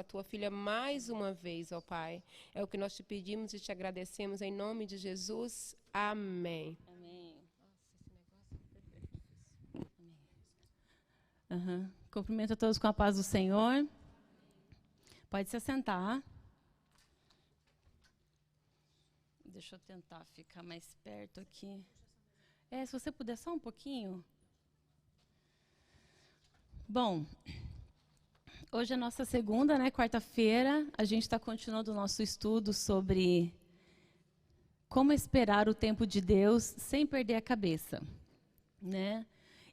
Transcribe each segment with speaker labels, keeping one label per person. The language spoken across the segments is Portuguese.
Speaker 1: a tua filha mais uma vez, ó Pai. É o que nós te pedimos e te agradecemos em nome de Jesus. Amém.
Speaker 2: Amém. Uhum. Cumprimento a todos com a paz do Senhor. Pode se assentar. Deixa eu tentar ficar mais perto aqui. Se você puder só um pouquinho. Bom, hoje é nossa segunda, quarta-feira. A gente está continuando o nosso estudo sobre como esperar o tempo de Deus sem perder a cabeça, né?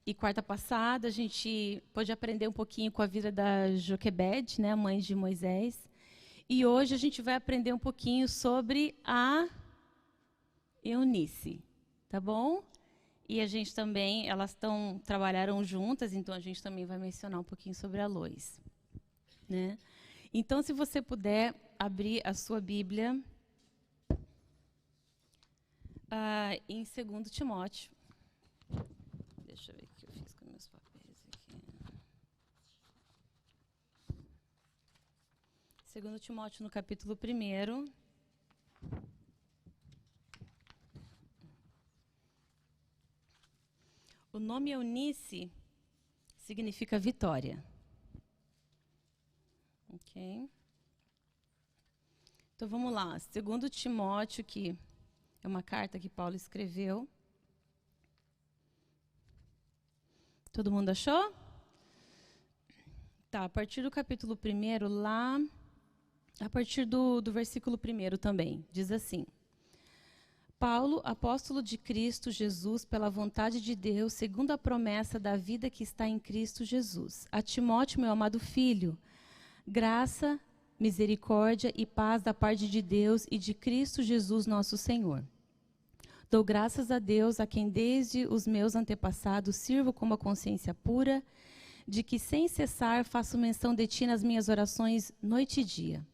Speaker 2: E quarta passada a gente pôde aprender um pouquinho com a vida da Joquebede, né, a mãe de Moisés. E hoje a gente vai aprender um pouquinho sobre a Eunice, tá bom? E a gente também, trabalharam juntas, então a gente também vai mencionar um pouquinho sobre a Lois, né? Então, se você puder abrir a sua Bíblia em 2 Timóteo. Deixa eu ver o que eu fiz com meus papéis aqui. 2 Timóteo, no capítulo 1. O nome Eunice significa vitória. Ok? Então, vamos lá. 2 Timóteo, que é uma carta que Paulo escreveu. Todo mundo achou? Tá, a partir do capítulo 1, lá, a partir do versículo 1 também, diz assim: Paulo, apóstolo de Cristo Jesus, pela vontade de Deus, segundo a promessa da vida que está em Cristo Jesus. A Timóteo, meu amado filho, graça, misericórdia e paz da parte de Deus e de Cristo Jesus, nosso Senhor. Dou graças a Deus, a quem desde os meus antepassados sirvo com uma consciência pura, de que sem cessar faço menção de ti nas minhas orações noite e dia.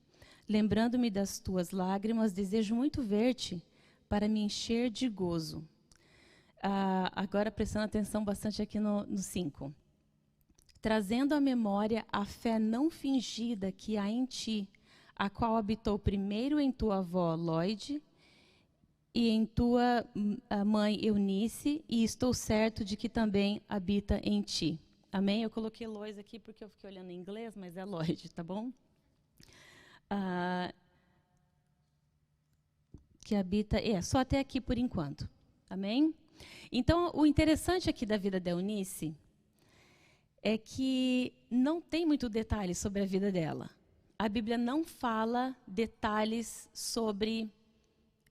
Speaker 2: Lembrando-me das tuas lágrimas, desejo muito ver-te, para me encher de gozo. Agora prestando atenção bastante aqui no 5. Trazendo à memória a fé não fingida que há em ti, a qual habitou primeiro em tua avó Loide e em tua mãe Eunice, e estou certo de que também habita em ti. Amém? Eu coloquei Lois aqui porque eu fiquei olhando em inglês, mas é Loide, tá bom? Que habita, só até aqui por enquanto. Amém? Então, o interessante aqui da vida da Eunice é que não tem muito detalhe sobre a vida dela. A Bíblia não fala detalhes sobre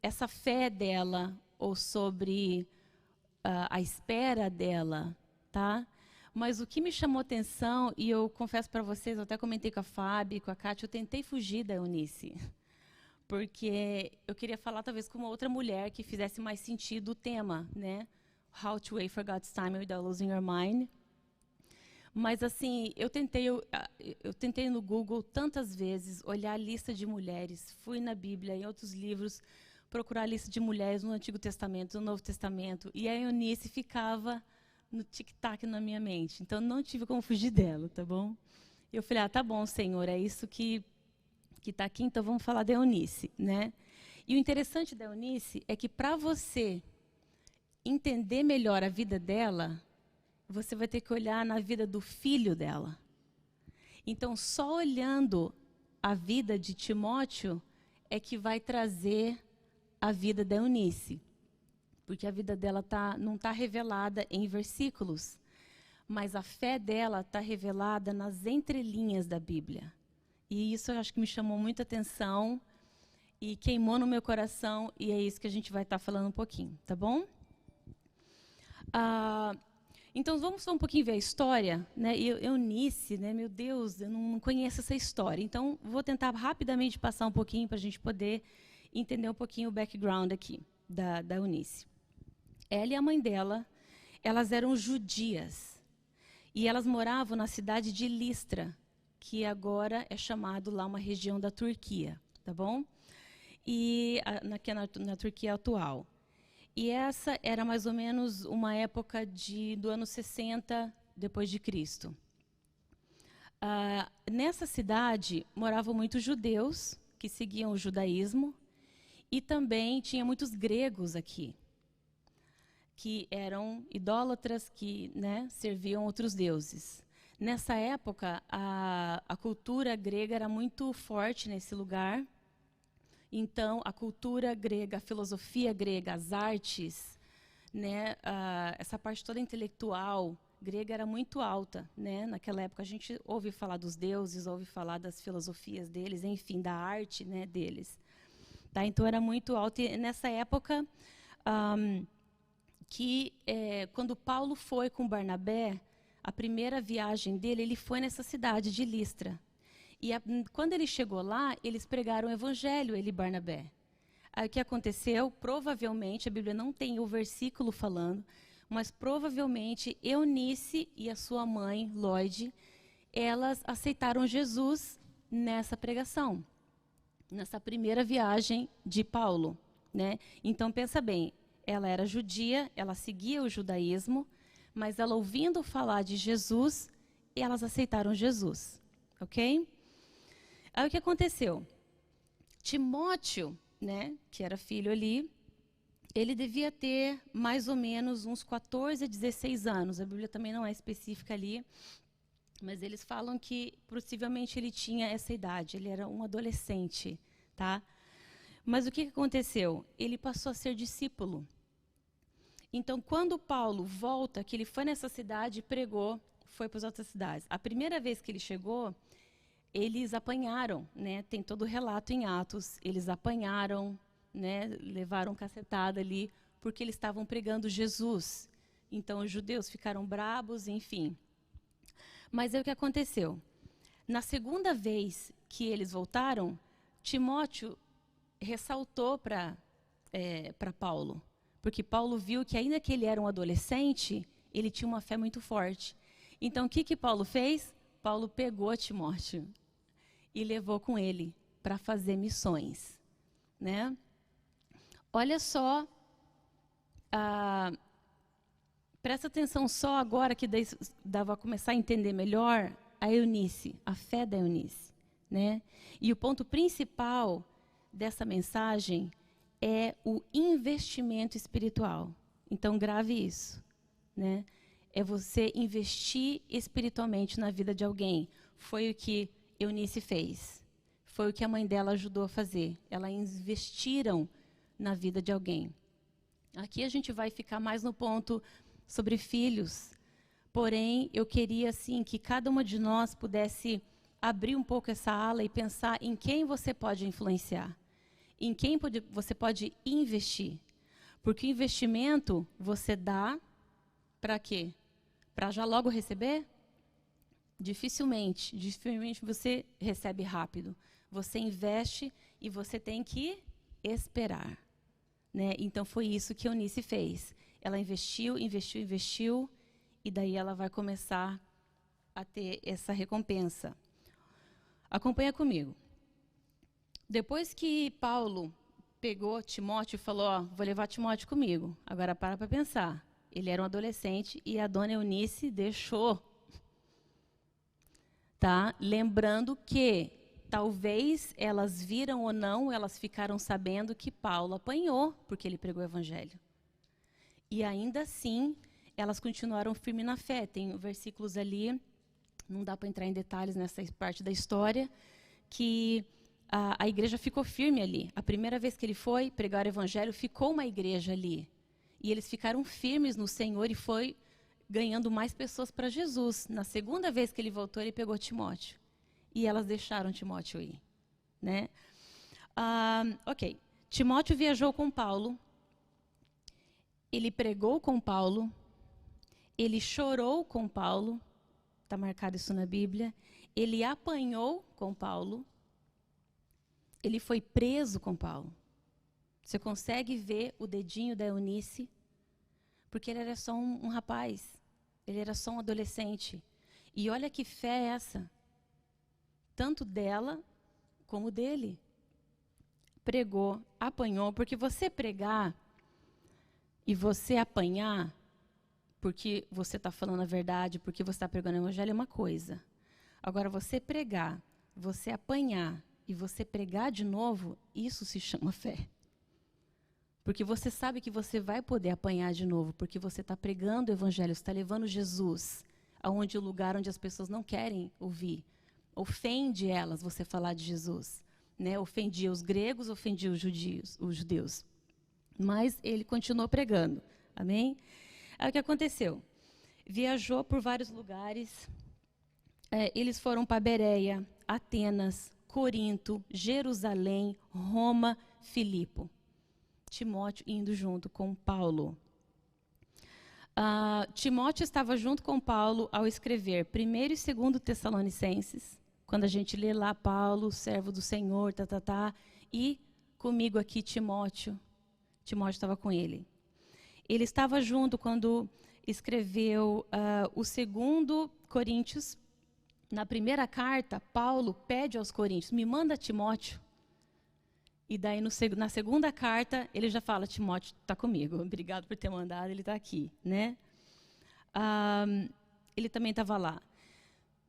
Speaker 2: essa fé dela ou sobre a espera dela, tá? Mas o que me chamou atenção, e eu confesso para vocês, eu até comentei com a Fábio, com a Kátia, eu tentei fugir da Eunice, porque eu queria falar talvez com uma outra mulher que fizesse mais sentido o tema, né? How to Wait for God's Time Without Losing Your Mind. Mas assim, eu tentei no Google tantas vezes olhar a lista de mulheres, fui na Bíblia, em outros livros, procurar a lista de mulheres no Antigo Testamento, no Novo Testamento, e a Eunice ficava no tic-tac na minha mente. Então, não tive como fugir dela, tá bom? Eu falei, tá bom, Senhor, é isso que está aqui, então vamos falar da Eunice, né? E o interessante da Eunice é que para você entender melhor a vida dela, você vai ter que olhar na vida do filho dela. Então, só olhando a vida de Timóteo é que vai trazer a vida da Eunice. Porque a vida dela não está revelada em versículos, mas a fé dela está revelada nas entrelinhas da Bíblia. E isso eu acho que me chamou muita atenção e queimou no meu coração, e é isso que a gente vai estar falando um pouquinho, tá bom? Então, vamos só um pouquinho ver a história, né? Eunice, né? Meu Deus, eu não conheço essa história. Então, vou tentar rapidamente passar um pouquinho para a gente poder entender um pouquinho o background aqui da Eunice. Ela e a mãe dela, elas eram judias. E elas moravam na cidade de Listra, que agora é chamado lá uma região da Turquia, tá bom? E na Turquia atual. E essa era mais ou menos uma época do ano 60 depois de Cristo. Nessa cidade moravam muitos judeus que seguiam o judaísmo e também tinha muitos gregos aqui, que eram idólatras, que, né, serviam outros deuses. Nessa época, a cultura grega era muito forte nesse lugar. Então, a cultura grega, a filosofia grega, as artes, né, essa parte toda intelectual grega era muito alta, né? Naquela época a gente ouve falar dos deuses, ouve falar das filosofias deles, enfim, da arte, né, deles. Tá? Então era muito alto. E nessa época quando Paulo foi com Barnabé, a primeira viagem dele, ele foi nessa cidade de Listra. E quando ele chegou lá, eles pregaram o evangelho, ele e Barnabé. Aí o que aconteceu? Provavelmente, a Bíblia não tem o versículo falando, mas provavelmente Eunice e a sua mãe, Lloyd, elas aceitaram Jesus nessa pregação, nessa primeira viagem de Paulo, né? Então, pensa bem, ela era judia, ela seguia o judaísmo, mas ela ouvindo falar de Jesus, elas aceitaram Jesus, ok? Aí o que aconteceu? Timóteo, né, que era filho ali, ele devia ter mais ou menos uns 14 a 16 anos. A Bíblia também não é específica ali, mas eles falam que possivelmente ele tinha essa idade, ele era um adolescente, tá? Mas o que aconteceu? Ele passou a ser discípulo. Então, quando Paulo volta, que ele foi nessa cidade e pregou, foi para as outras cidades. A primeira vez que ele chegou, eles apanharam, né? Tem todo o relato em Atos. Eles apanharam, né? Levaram cacetada ali, porque eles estavam pregando Jesus. Então, os judeus ficaram brabos, enfim. Mas é o que aconteceu. Na segunda vez que eles voltaram, Timóteo ressaltou para Paulo. Porque Paulo viu que, ainda que ele era um adolescente, ele tinha uma fé muito forte. Então, o que Paulo fez? Paulo pegou Timóteo e levou com ele para fazer missões, né? Olha só, presta atenção só agora que dava a começar a entender melhor a Eunice, a fé da Eunice, né? E o ponto principal dessa mensagem é o investimento espiritual. Então, grave isso, né? É você investir espiritualmente na vida de alguém. Foi o que Eunice fez. Foi o que a mãe dela ajudou a fazer. Elas investiram na vida de alguém. Aqui a gente vai ficar mais no ponto sobre filhos. Porém, eu queria assim que cada uma de nós pudesse abrir um pouco essa ala e pensar em quem você pode influenciar. Em quem você pode investir. Porque o investimento você dá para quê? Para já logo receber? Dificilmente você recebe rápido. Você investe e você tem que esperar, né? Então foi isso que a Eunice fez. Ela investiu, e daí ela vai começar a ter essa recompensa. Acompanha comigo. Depois que Paulo pegou Timóteo e falou, ó, vou levar Timóteo comigo. Agora para pensar. Ele era um adolescente e a dona Eunice deixou. Tá? Lembrando que talvez elas viram ou não, elas ficaram sabendo que Paulo apanhou porque ele pregou o evangelho. E ainda assim, elas continuaram firmes na fé. Tem versículos ali, não dá para entrar em detalhes nessa parte da história, que a igreja ficou firme ali. A primeira vez que ele foi pregar o evangelho, ficou uma igreja ali. E eles ficaram firmes no Senhor e foi ganhando mais pessoas para Jesus. Na segunda vez que ele voltou, ele pegou Timóteo. E elas deixaram Timóteo ir, né? Ok. Timóteo viajou com Paulo. Ele pregou com Paulo. Ele chorou com Paulo. Está marcado isso na Bíblia. Ele apanhou com Paulo. Ele foi preso com Paulo. Você consegue ver o dedinho da Eunice? Porque ele era só um rapaz. Ele era só um adolescente. E olha que fé é essa. Tanto dela como dele. Pregou, apanhou. Porque você pregar e você apanhar, porque você está falando a verdade, porque você está pregando o evangelho, é uma coisa. Agora, você pregar, você apanhar e você pregar de novo, isso se chama fé. Porque você sabe que você vai poder apanhar de novo, porque você está pregando o evangelho, você está levando Jesus aonde o lugar onde as pessoas não querem ouvir. Ofende elas você falar de Jesus. Né? Ofendia os gregos, ofendia os judeus. Mas ele continuou pregando. Amém? Aí o que aconteceu? Viajou por vários lugares. Eles foram para Bereia, Atenas, Corinto, Jerusalém, Roma, Filipo. Timóteo indo junto com Paulo. Timóteo estava junto com Paulo ao escrever 1º e 2º Tessalonicenses. Quando a gente lê lá, Paulo, servo do Senhor, e comigo aqui Timóteo. Timóteo estava com ele. Ele estava junto quando escreveu o 2º Coríntios. Na primeira carta, Paulo pede aos coríntios, me manda Timóteo. E daí, na segunda carta, ele já fala, Timóteo está comigo, obrigado por ter mandado, ele está aqui. Né? Ele também estava lá.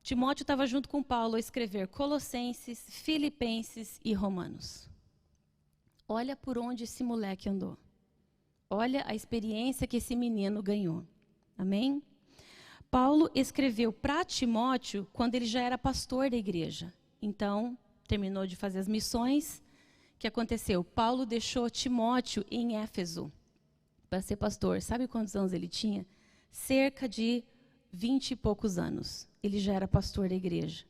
Speaker 2: Timóteo estava junto com Paulo a escrever Colossenses, Filipenses e Romanos. Olha por onde esse moleque andou. Olha a experiência que esse menino ganhou. Amém? Paulo escreveu para Timóteo quando ele já era pastor da igreja. Então, terminou de fazer as missões. O que aconteceu? Paulo deixou Timóteo em Éfeso para ser pastor. Sabe quantos anos ele tinha? Cerca de 20 e poucos anos. Ele já era pastor da igreja.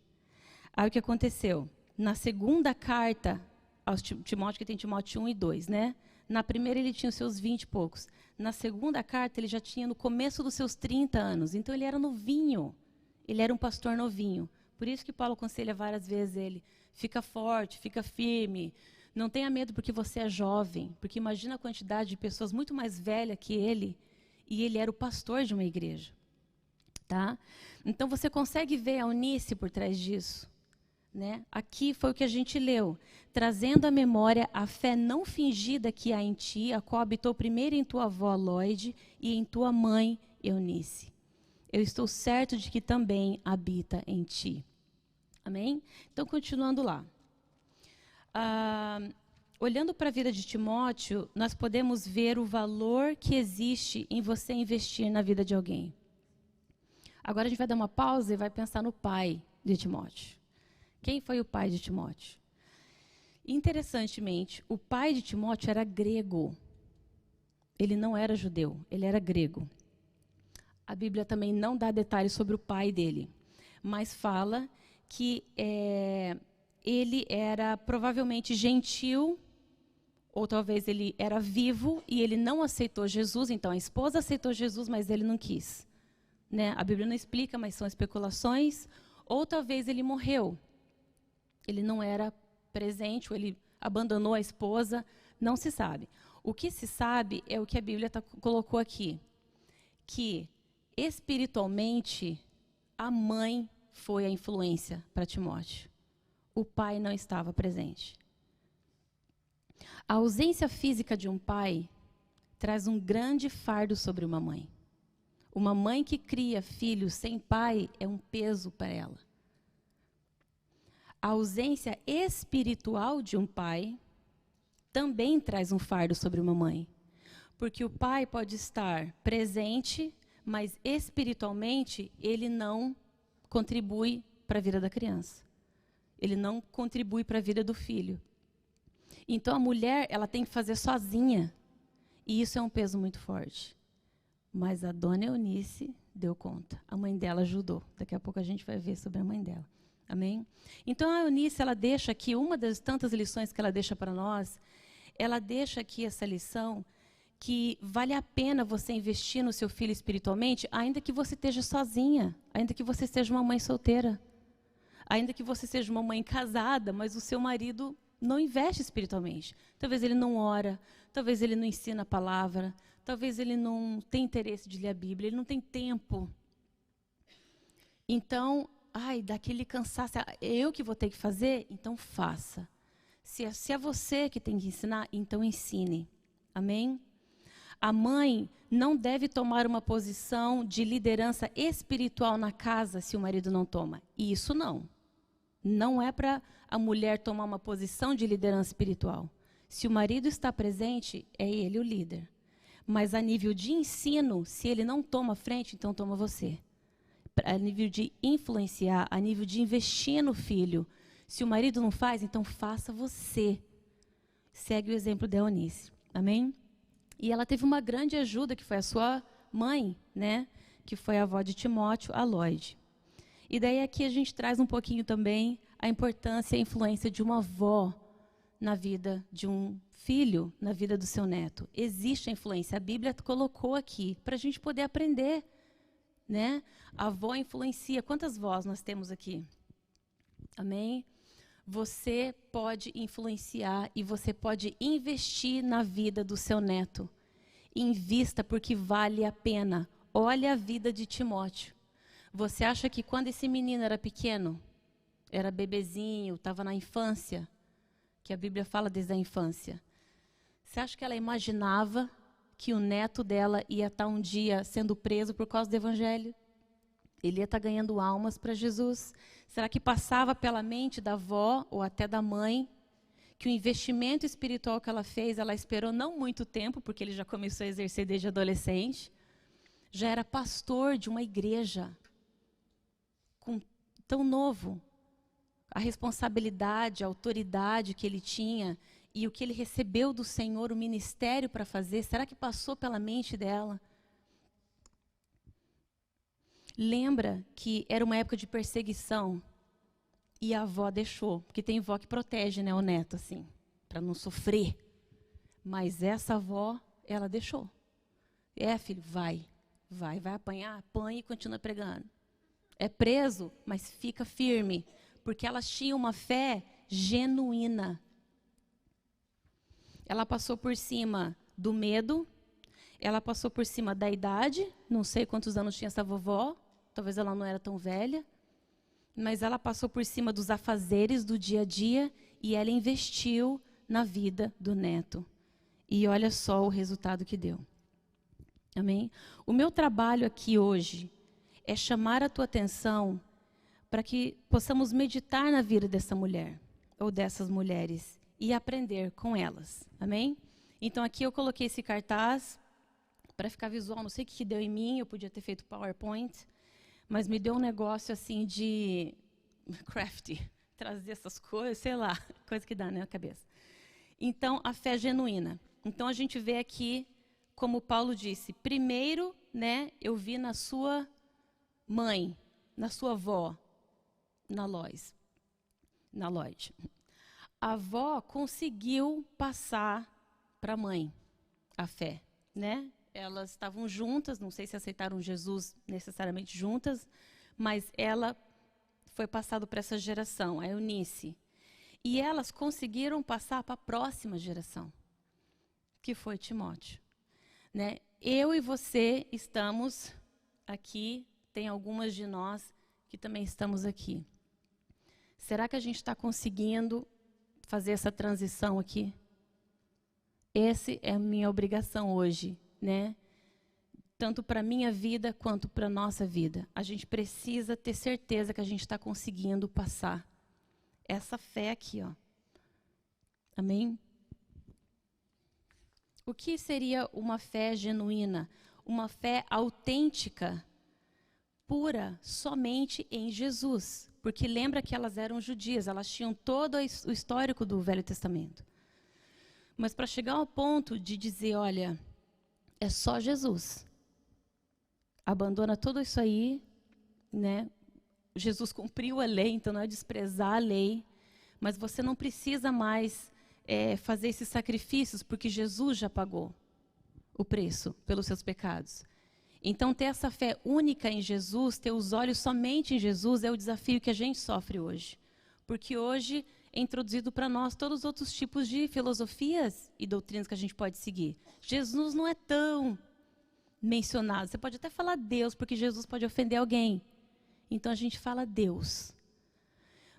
Speaker 2: Aí o que aconteceu? Na segunda carta aos Timóteo, que tem Timóteo 1 e 2, né? Na primeira ele tinha os seus 20 e poucos. Na segunda carta ele já tinha no começo dos seus 30 anos. Então ele era novinho. Ele era um pastor novinho. Por isso que Paulo aconselha várias vezes ele, fica forte, fica firme. Não tenha medo porque você é jovem. Porque imagina a quantidade de pessoas muito mais velhas que ele. E ele era o pastor de uma igreja. Tá? Então você consegue ver a Eunice por trás disso. Né? Aqui foi o que a gente leu. Trazendo à memória a fé não fingida que há em ti, a qual habitou primeiro em tua avó Loide e em tua mãe Eunice. Eu estou certo de que também habita em ti. Amém? Então, continuando lá. Olhando para a vida de Timóteo, nós podemos ver o valor que existe em você investir na vida de alguém. Agora a gente vai dar uma pausa e vai pensar no pai de Timóteo. Quem foi o pai de Timóteo? Interessantemente, o pai de Timóteo era grego. Ele não era judeu, ele era grego. A Bíblia também não dá detalhes sobre o pai dele, mas fala que ele era provavelmente gentil, ou talvez ele era vivo e ele não aceitou Jesus. Então a esposa aceitou Jesus, mas ele não quis. Né? A Bíblia não explica, mas são especulações. Ou talvez ele morreu. Ele não era presente, ou ele abandonou a esposa, não se sabe. O que se sabe é o que a Bíblia colocou aqui, que espiritualmente a mãe foi a influência para Timóteo. O pai não estava presente. A ausência física de um pai traz um grande fardo sobre uma mãe. Uma mãe que cria filhos sem pai é um peso para ela. A ausência espiritual de um pai também traz um fardo sobre uma mãe. Porque o pai pode estar presente, mas espiritualmente ele não contribui para a vida da criança. Ele não contribui para a vida do filho. Então a mulher, ela tem que fazer sozinha. E isso é um peso muito forte. Mas a dona Eunice deu conta. A mãe dela ajudou. Daqui a pouco a gente vai ver sobre a mãe dela. Amém? Então a Eunice, ela deixa aqui, uma das tantas lições que ela deixa para nós, ela deixa aqui essa lição que vale a pena você investir no seu filho espiritualmente, ainda que você esteja sozinha, ainda que você seja uma mãe solteira, ainda que você seja uma mãe casada, mas o seu marido não investe espiritualmente. Talvez ele não ora, talvez ele não ensina a palavra, talvez ele não tem interesse de ler a Bíblia, ele não tem tempo. Então, daquele cansaço, eu que vou ter que fazer? Então faça. Se é você que tem que ensinar, então ensine. Amém? A mãe não deve tomar uma posição de liderança espiritual na casa se o marido não toma. E isso não. Não é para a mulher tomar uma posição de liderança espiritual. Se o marido está presente, é ele o líder. Mas a nível de ensino, se ele não toma frente, então toma você. A nível de influenciar, a nível de investir no filho. Se o marido não faz, então faça você. Segue o exemplo da Eunice. Amém? E ela teve uma grande ajuda, que foi a sua mãe, né? Que foi a avó de Timóteo, a Lloyd. E daí aqui a gente traz um pouquinho também a importância e a influência de uma avó na vida de um filho, na vida do seu neto. Existe a influência, a Bíblia colocou aqui, para a gente poder aprender, né? A avó influencia. Quantas vós nós temos aqui? Amém? Você pode influenciar e você pode investir na vida do seu neto. Invista porque vale a pena. Olha a vida de Timóteo. Você acha que quando esse menino era pequeno, era bebezinho, estava na infância, que a Bíblia fala desde a infância, você acha que ela imaginava que o neto dela ia estar um dia sendo preso por causa do evangelho? Ele ia estar ganhando almas para Jesus? Será que passava pela mente da avó ou até da mãe que o investimento espiritual que ela fez, ela esperou não muito tempo, porque ele já começou a exercer desde adolescente, já era pastor de uma igreja, tão novo. A responsabilidade, a autoridade que ele tinha e o que ele recebeu do Senhor, o ministério para fazer, será que passou pela mente dela? Lembra que era uma época de perseguição e a avó deixou, porque tem avó que protege, né, o neto, assim, para não sofrer. Mas essa avó, ela deixou. Filho, vai apanhar, apanha e continua pregando. É preso, mas fica firme, porque elas tinham uma fé genuína. Ela passou por cima do medo, ela passou por cima da idade, não sei quantos anos tinha essa vovó, talvez ela não era tão velha, mas ela passou por cima dos afazeres do dia a dia e ela investiu na vida do neto. E olha só o resultado que deu. Amém? O meu trabalho aqui hoje é chamar a tua atenção para que possamos meditar na vida dessa mulher, ou dessas mulheres, e aprender com elas. Amém? Então aqui eu coloquei esse cartaz para ficar visual, não sei o que deu em mim, eu podia ter feito PowerPoint, mas me deu um negócio assim de crafty, trazer essas coisas, sei lá, coisa que dá na cabeça. Então, a fé genuína. Então, a gente vê aqui, como Paulo disse, primeiro, né, eu vi na sua mãe, na sua avó, na Lloyd. A avó conseguiu passar para a mãe a fé, né? Elas estavam juntas, não sei se aceitaram Jesus necessariamente juntas, mas ela foi passada para essa geração, a Eunice. E elas conseguiram passar para a próxima geração, que foi Timóteo. Né? Eu e você estamos aqui, tem algumas de nós que também estamos aqui. Será que a gente está conseguindo fazer essa transição aqui? Essa é a minha obrigação hoje, né? Tanto para a minha vida quanto para a nossa vida. A gente precisa ter certeza que a gente está conseguindo passar essa fé aqui, ó. Amém? O que seria uma fé genuína? Uma fé autêntica, pura, somente em Jesus. Porque lembra que elas eram judias, elas tinham todo o histórico do Velho Testamento. Mas para chegar ao ponto de dizer, olha, é só Jesus. Abandona tudo isso aí, né? Jesus cumpriu a lei, então não é desprezar a lei, mas você não precisa mais fazer esses sacrifícios, porque Jesus já pagou o preço pelos seus pecados. Então, ter essa fé única em Jesus, ter os olhos somente em Jesus, é o desafio que a gente sofre hoje. Porque hoje é introduzido para nós todos os outros tipos de filosofias e doutrinas que a gente pode seguir. Jesus não é tão mencionado. Você pode até falar Deus, porque Jesus pode ofender alguém. Então, a gente fala Deus.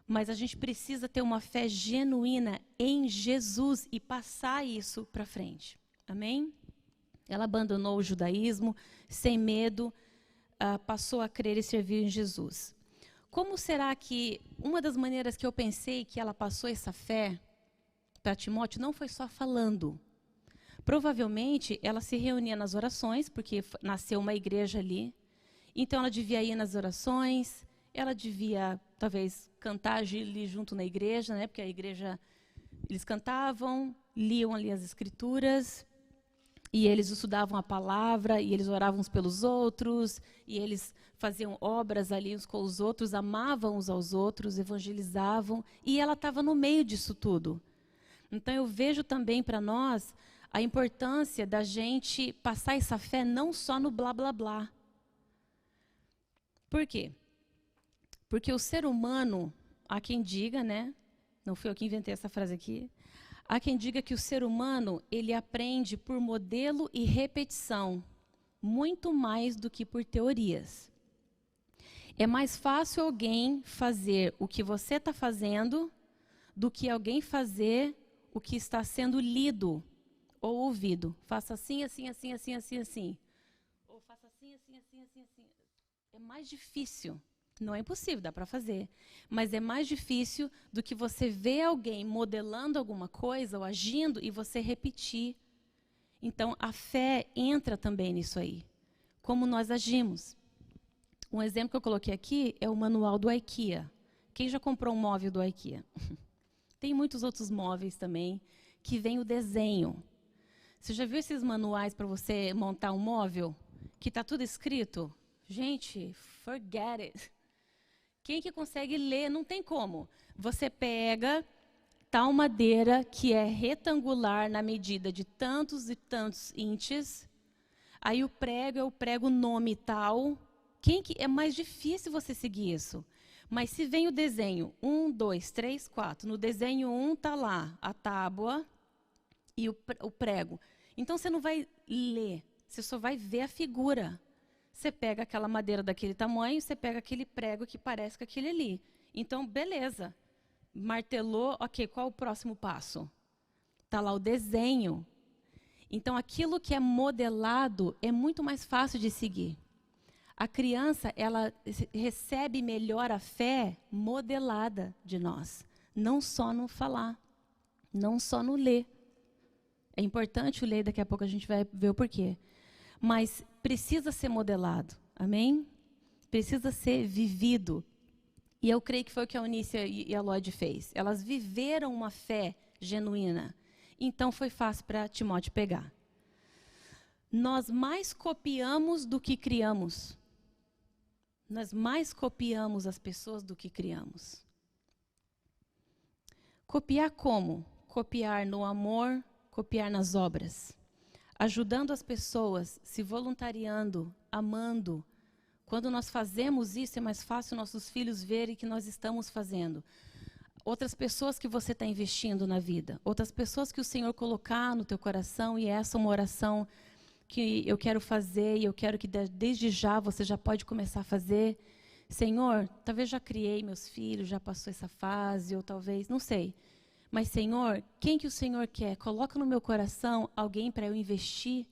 Speaker 2: Mas a gente precisa ter uma fé genuína em Jesus e passar isso para frente. Amém? Ela abandonou o judaísmo sem medo, passou a crer e servir em Jesus. Como será que uma das maneiras que eu pensei que ela passou essa fé para Timóteo não foi só falando? Provavelmente ela se reunia nas orações, porque nasceu uma igreja ali. Então ela devia ir nas orações, ela devia talvez cantar ali junto na igreja, né? Porque a igreja, eles cantavam, liam ali as escrituras, e eles estudavam a palavra, e eles oravam uns pelos outros, e eles faziam obras ali uns com os outros, amavam uns aos outros, evangelizavam, e ela estava no meio disso tudo. Então eu vejo também para nós a importância da gente passar essa fé não só no blá blá blá. Por quê? Porque o ser humano, há quem diga, né? Não fui eu que inventei essa frase aqui. Há quem diga que o ser humano, ele aprende por modelo e repetição, muito mais do que por teorias. É mais fácil alguém fazer o que você está fazendo do que alguém fazer o que está sendo lido ou ouvido. Faça assim, assim, assim, assim, assim, assim. Ou faça assim, assim, assim, assim, assim. É mais difícil. Não é impossível, dá para fazer. Mas é mais difícil do que você ver alguém modelando alguma coisa ou agindo e você repetir. Então, a fé entra também nisso aí. Como nós agimos. Um exemplo que eu coloquei aqui é o manual do IKEA. Quem já comprou um móvel do IKEA? Tem muitos outros móveis também que vem o desenho. Você já viu esses manuais para você montar um móvel? Que está tudo escrito? Gente, forget it. Quem que consegue ler? Não tem como. Você pega tal madeira que é retangular na medida de tantos e tantos inches. Aí o prego é o prego nome tal. Quem que é mais difícil você seguir isso? Mas se vem o desenho 1, 2, 3, 4. No desenho 1 está lá a tábua e o prego. Então você não vai ler, você só vai ver a figura. Você pega aquela madeira daquele tamanho, você pega aquele prego que parece com aquele ali. Então, beleza. Martelou, ok, qual o próximo passo? Está lá o desenho. Então, aquilo que é modelado é muito mais fácil de seguir. A criança, ela recebe melhor a fé modelada de nós. Não só no falar, não só no ler. É importante o ler, daqui a pouco a gente vai ver o porquê. Mas precisa ser modelado, amém? Precisa ser vivido. E eu creio que foi o que a Eunícia e a Lloyd fez. Elas viveram uma fé genuína. Então foi fácil para Timóteo pegar. Nós mais copiamos do que criamos. Nós mais copiamos as pessoas do que criamos. Copiar como? Copiar no amor, copiar nas obras. Ajudando as pessoas, se voluntariando, amando. Quando nós fazemos isso, é mais fácil nossos filhos verem que nós estamos fazendo. Outras pessoas que você está investindo na vida. Outras pessoas que o Senhor colocar no teu coração, e essa é uma oração que eu quero fazer, e eu quero que desde já você já pode começar a fazer. Senhor, talvez já criei meus filhos, já passou essa fase, ou talvez, não sei. Mas, Senhor, quem que o Senhor quer? Coloca no meu coração alguém para eu investir,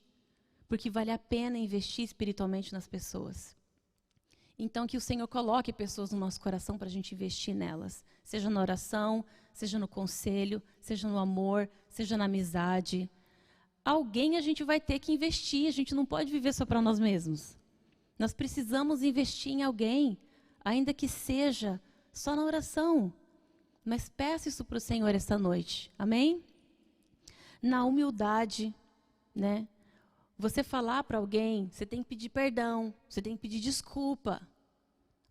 Speaker 2: porque vale a pena investir espiritualmente nas pessoas. Então, que o Senhor coloque pessoas no nosso coração para a gente investir nelas. Seja na oração, seja no conselho, seja no amor, seja na amizade. Alguém a gente vai ter que investir, a gente não pode viver só para nós mesmos. Nós precisamos investir em alguém, ainda que seja só na oração. Mas peça isso para o Senhor esta noite, amém? Na humildade, né? Você falar para alguém, você tem que pedir perdão, você tem que pedir desculpa.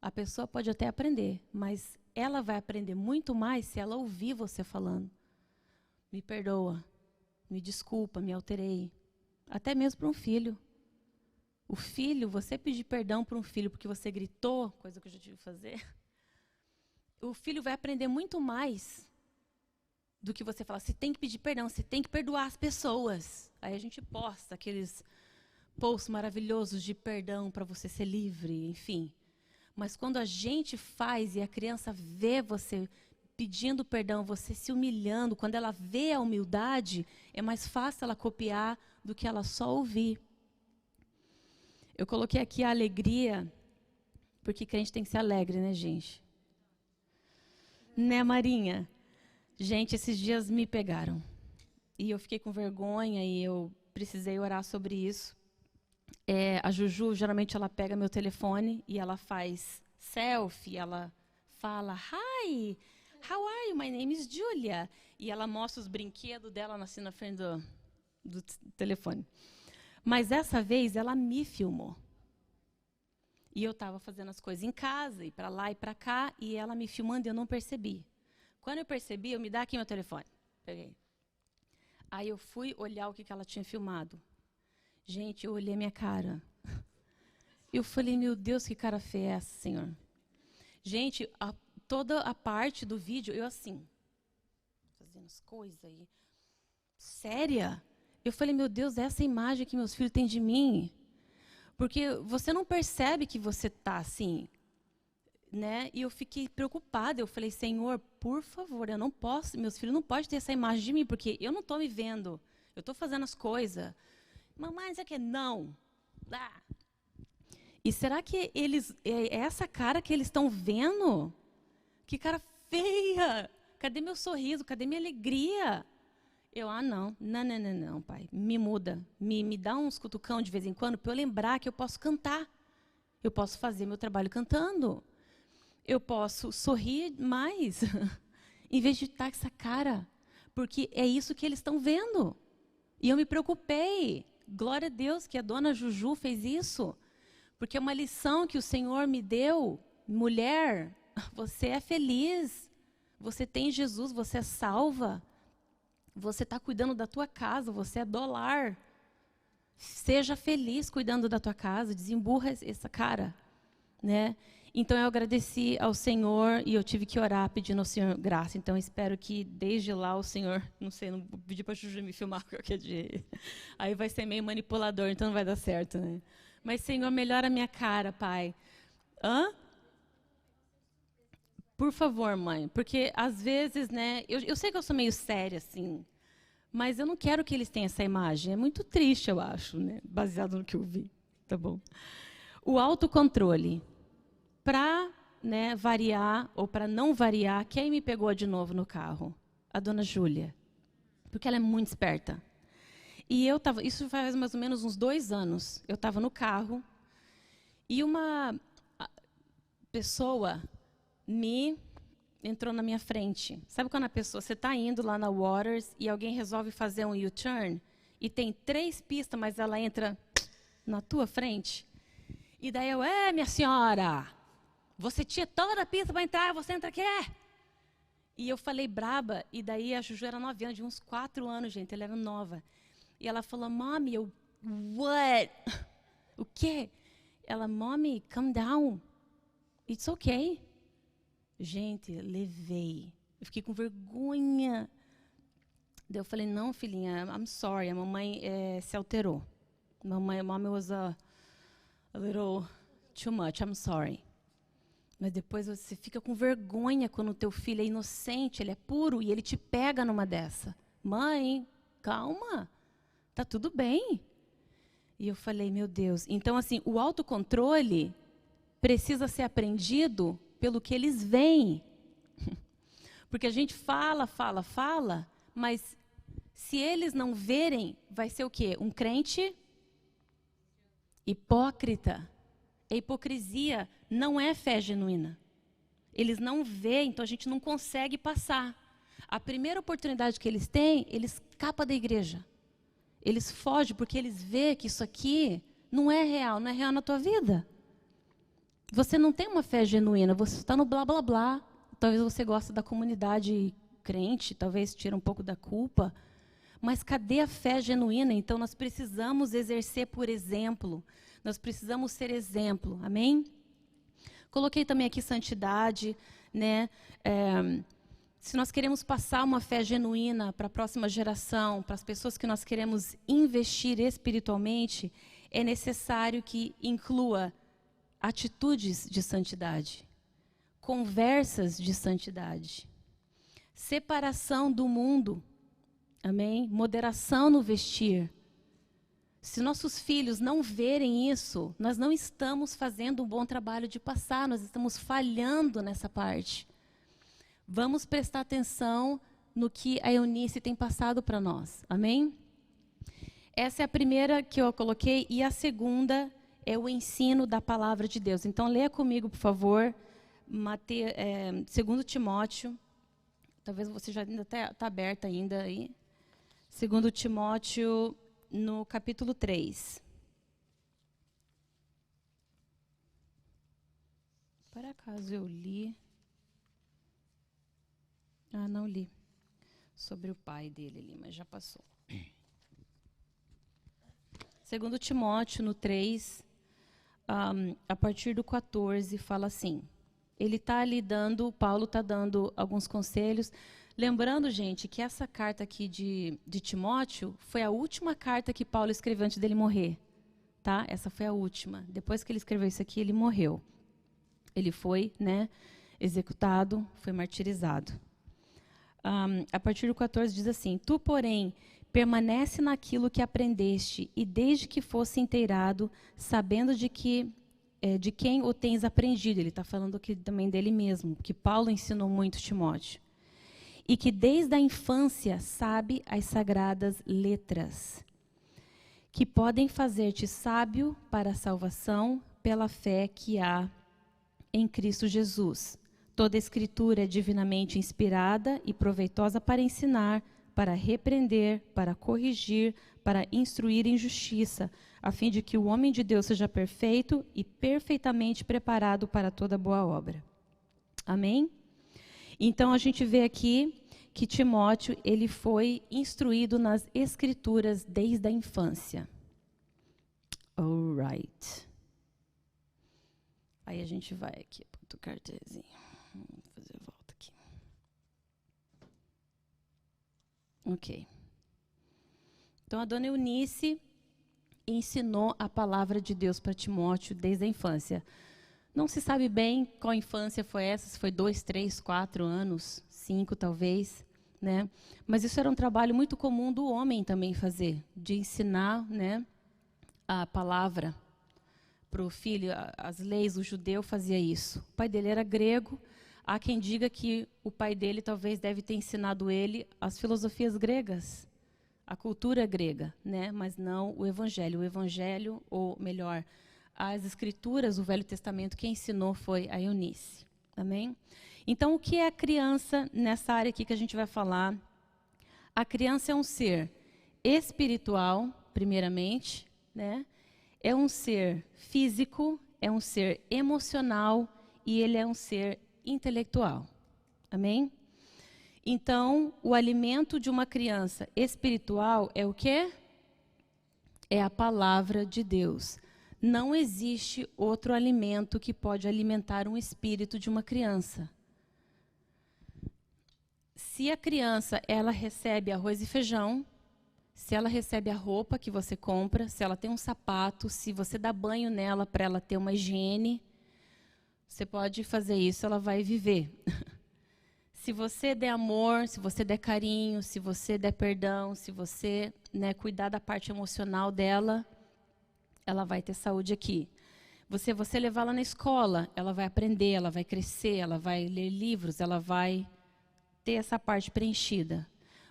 Speaker 2: A pessoa pode até aprender, mas ela vai aprender muito mais se ela ouvir você falando. Me perdoa, me desculpa, me alterei. Até mesmo para um filho. O filho, você pedir perdão para um filho porque você gritou, coisa que eu já tive que fazer. O filho vai aprender muito mais do que você falar. Você tem que pedir perdão, você tem que perdoar as pessoas. Aí a gente posta aqueles posts maravilhosos de perdão para você ser livre, enfim. Mas quando a gente faz e a criança vê você pedindo perdão, você se humilhando, quando ela vê a humildade, é mais fácil ela copiar do que ela só ouvir. Eu coloquei aqui a alegria, porque crente tem que ser alegre, né, gente? Né, Marinha? Gente, esses dias me pegaram. E eu fiquei com vergonha e eu precisei orar sobre isso. A Juju, geralmente, ela pega meu telefone e ela faz selfie, ela fala, "Hi, how are you? My name is Julia." E ela mostra os brinquedos dela assim na frente do telefone. Mas essa vez ela me filmou. E eu estava fazendo as coisas em casa, e para lá e para cá, e ela me filmando e eu não percebi. Quando eu percebi, eu me dá aqui meu telefone. Peguei. Aí eu fui olhar o que ela tinha filmado. Gente, eu olhei minha cara. Eu falei, meu Deus, que cara feia é essa, Senhor? Gente, toda a parte do vídeo, eu assim, fazendo as coisas aí. Séria? Eu falei, meu Deus, essa imagem que meus filhos têm de mim. Porque você não percebe que você está assim, né? E eu fiquei preocupada. Eu falei, Senhor, por favor, eu não posso, meus filhos não podem ter essa imagem de mim, porque eu não estou me vendo. Eu estou fazendo as coisas. Mamãe, isso aqui não. Ah. E será que é essa cara que eles estão vendo? Que cara feia! Cadê meu sorriso? Cadê minha alegria? Eu, não, pai. Me muda. Me dá uns cutucão de vez em quando para eu lembrar que eu posso cantar. Eu posso fazer meu trabalho cantando. Eu posso sorrir mais, em vez de estar com essa cara. Porque é isso que eles estão vendo. E eu me preocupei. Glória a Deus que a dona Juju fez isso. Porque é uma lição que o Senhor me deu. Mulher, você é feliz. Você tem Jesus, você é salva. Você está cuidando da tua casa, você é do lar. Seja feliz cuidando da tua casa, desemburra essa cara, né? Então eu agradeci ao Senhor e eu tive que orar pedindo ao Senhor graça. Então eu espero que desde lá o Senhor, não vou pedir para a Juju me filmar qualquer dia. Aí vai ser meio manipulador, então não vai dar certo, né? Mas Senhor, melhora a minha cara, Pai. Hã? Por favor, mãe, porque às vezes, né, eu sei que eu sou meio séria, assim, mas eu não quero que eles tenham essa imagem. É muito triste, eu acho, né, baseado no que eu vi. Tá bom. O autocontrole. Para, né, variar ou para não variar, quem me pegou de novo no carro? A dona Júlia. Porque ela é muito esperta. E eu estava, isso faz mais ou menos uns 2 anos, eu estava no carro e uma pessoa entrou na minha frente. Sabe quando você está indo lá na Waters e alguém resolve fazer um U-turn e tem 3 pistas, mas ela entra na tua frente? E daí eu, minha senhora, você tinha toda a pista para entrar, você entra aqui, E eu falei braba, e daí a Juju era novinha, de uns 4 anos, gente, ela era nova. E ela falou, Mommy, what? O quê? Ela, Mommy, calm down. It's okay. Gente, levei. Eu fiquei com vergonha. Daí eu falei, não, filhinha, I'm sorry. A mamãe se alterou. Mommy was a little too much, I'm sorry. Mas depois você fica com vergonha quando o teu filho é inocente, ele é puro, e ele te pega numa dessa. Mãe, calma. Tá tudo bem. E eu falei, meu Deus. Então, assim, o autocontrole precisa ser aprendido pelo que eles veem. Porque a gente fala, mas se eles não verem, vai ser o quê? Um crente hipócrita. A hipocrisia não é fé genuína. Eles não veem, então a gente não consegue passar. A primeira oportunidade que eles têm, eles escapam da igreja. Eles fogem porque eles veem que isso aqui não é real na tua vida. Você não tem uma fé genuína, você está no blá, blá, blá. Talvez você goste da comunidade crente, talvez tire um pouco da culpa. Mas cadê a fé genuína? Então, nós precisamos exercer por exemplo. Nós precisamos ser exemplo. Amém? Coloquei também aqui santidade, né? Se nós queremos passar uma fé genuína para a próxima geração, para as pessoas que nós queremos investir espiritualmente, é necessário que inclua atitudes de santidade, conversas de santidade. separação do mundo, amém? Moderação no vestir. Se nossos filhos não verem isso, nós não estamos fazendo um bom trabalho de passar, nós estamos falhando nessa parte. Vamos prestar atenção no que a Eunice tem passado para nós, amém? Essa é a primeira que eu coloquei, e a segunda é o ensino da palavra de Deus. Então, leia comigo, por favor, 2 Timóteo, talvez você já ainda está aberta ainda aí. 2 Timóteo, no capítulo 3. Por acaso eu li... não li. Sobre o pai dele ali, mas já passou. 2 Timóteo, no 3, a partir do 14, fala assim. Ele está ali Paulo está dando alguns conselhos. Lembrando, gente, que essa carta aqui de Timóteo foi a última carta que Paulo escreveu antes dele morrer. Tá? Essa foi a última. Depois que ele escreveu isso aqui, ele morreu. Ele foi, executado, foi martirizado. A partir do 14 diz assim: Tu, porém, permanece naquilo que aprendeste, e desde que fosse inteirado, sabendo de quem o tens aprendido. Ele está falando aqui também dele mesmo, que Paulo ensinou muito Timóteo. E que desde a infância sabe as sagradas letras, que podem fazer-te sábio para a salvação pela fé que há em Cristo Jesus. Toda a Escritura é divinamente inspirada e proveitosa para ensinar, para repreender, para corrigir, para instruir em justiça, a fim de que o homem de Deus seja perfeito e perfeitamente preparado para toda boa obra. Amém? Então, a gente vê aqui que Timóteo, ele foi instruído nas Escrituras desde a infância. All right. Aí a gente vai aqui para o cartezinho. Vamos fazer a volta aqui. Ok. Então, a dona Eunice ensinou a palavra de Deus para Timóteo desde a infância. Não se sabe bem qual infância foi essa, se foi 2, 3, 4 anos, 5 talvez, Mas isso era um trabalho muito comum do homem também fazer, de ensinar, a palavra para o filho, as leis, o judeu fazia isso. O pai dele era grego. Há quem diga que o pai dele talvez deve ter ensinado ele as filosofias gregas, a cultura grega, mas não o Evangelho. O Evangelho, ou melhor, as Escrituras, o Velho Testamento, quem ensinou foi a Eunice. Amém? Então, o que é a criança nessa área aqui que a gente vai falar? A criança é um ser espiritual, primeiramente, É um ser físico, é um ser emocional e ele é um ser intelectual. Amém? Então, o alimento de uma criança espiritual é o quê? É a palavra de Deus. Não existe outro alimento que pode alimentar um espírito de uma criança. Se a criança, ela recebe arroz e feijão, se ela recebe a roupa que você compra, se ela tem um sapato, se você dá banho nela para ela ter uma higiene, você pode fazer isso, ela vai viver. Se você der amor, se você der carinho, se você der perdão, se você cuidar da parte emocional dela, ela vai ter saúde aqui. Você levá-la na escola, ela vai aprender, ela vai crescer, ela vai ler livros, ela vai ter essa parte preenchida.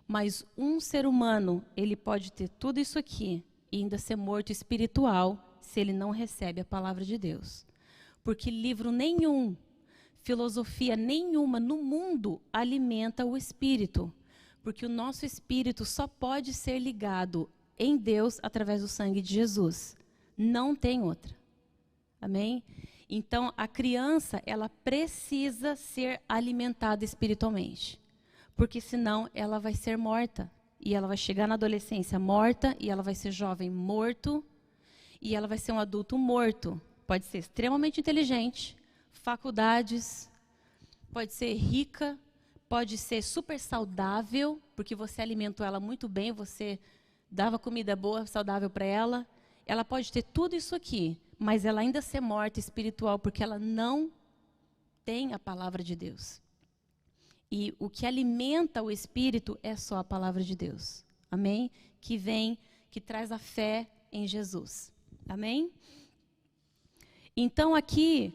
Speaker 2: Mas um ser humano, ele pode ter tudo isso aqui e ainda ser morto espiritual se ele não recebe a palavra de Deus. Porque livro nenhum, filosofia nenhuma no mundo alimenta o espírito. Porque o nosso espírito só pode ser ligado em Deus através do sangue de Jesus. Não tem outra. Amém? Então, a criança, ela precisa ser alimentada espiritualmente. Porque senão ela vai ser morta. E ela vai chegar na adolescência morta, e ela vai ser jovem morto, e ela vai ser um adulto morto. Pode ser extremamente inteligente, faculdades, pode ser rica, pode ser super saudável, porque você alimentou ela muito bem, você dava comida boa, saudável para ela. Ela pode ter tudo isso aqui, mas ela ainda ser morta espiritual, porque ela não tem a palavra de Deus. E o que alimenta o espírito é só a palavra de Deus. Amém? Que traz a fé em Jesus. Amém? Então, aqui,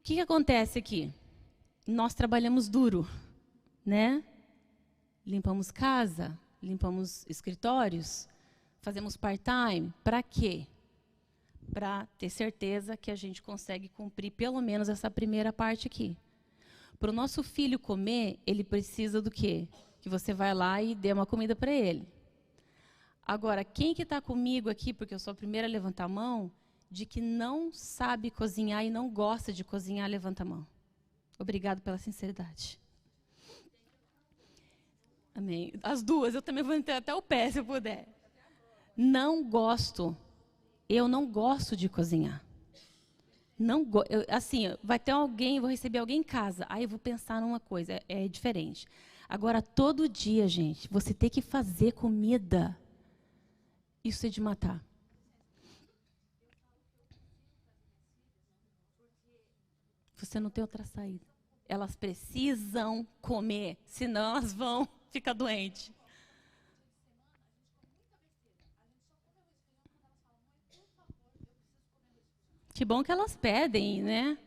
Speaker 2: o que acontece aqui? Nós trabalhamos duro, né? Limpamos casa, limpamos escritórios, fazemos part-time. Para quê? Para ter certeza que a gente consegue cumprir pelo menos essa primeira parte aqui. Para o nosso filho comer, ele precisa do quê? Que você vai lá e dê uma comida para ele. Agora, quem que está comigo aqui, porque eu sou a primeira a levantar a mão, de que não sabe cozinhar e não gosta de cozinhar, levanta a mão. Obrigado pela sinceridade. Amém. As duas, eu também vou entrar até o pé, se eu puder. Não gosto. Eu não gosto de cozinhar. Assim, vai ter alguém, vou receber alguém em casa, aí eu vou pensar numa coisa, é diferente. Agora, todo dia, gente, você ter que fazer comida, isso é de matar. Você não tem outra saída. Elas precisam comer, senão elas vão ficar doentes. Que bom que elas pedem, né?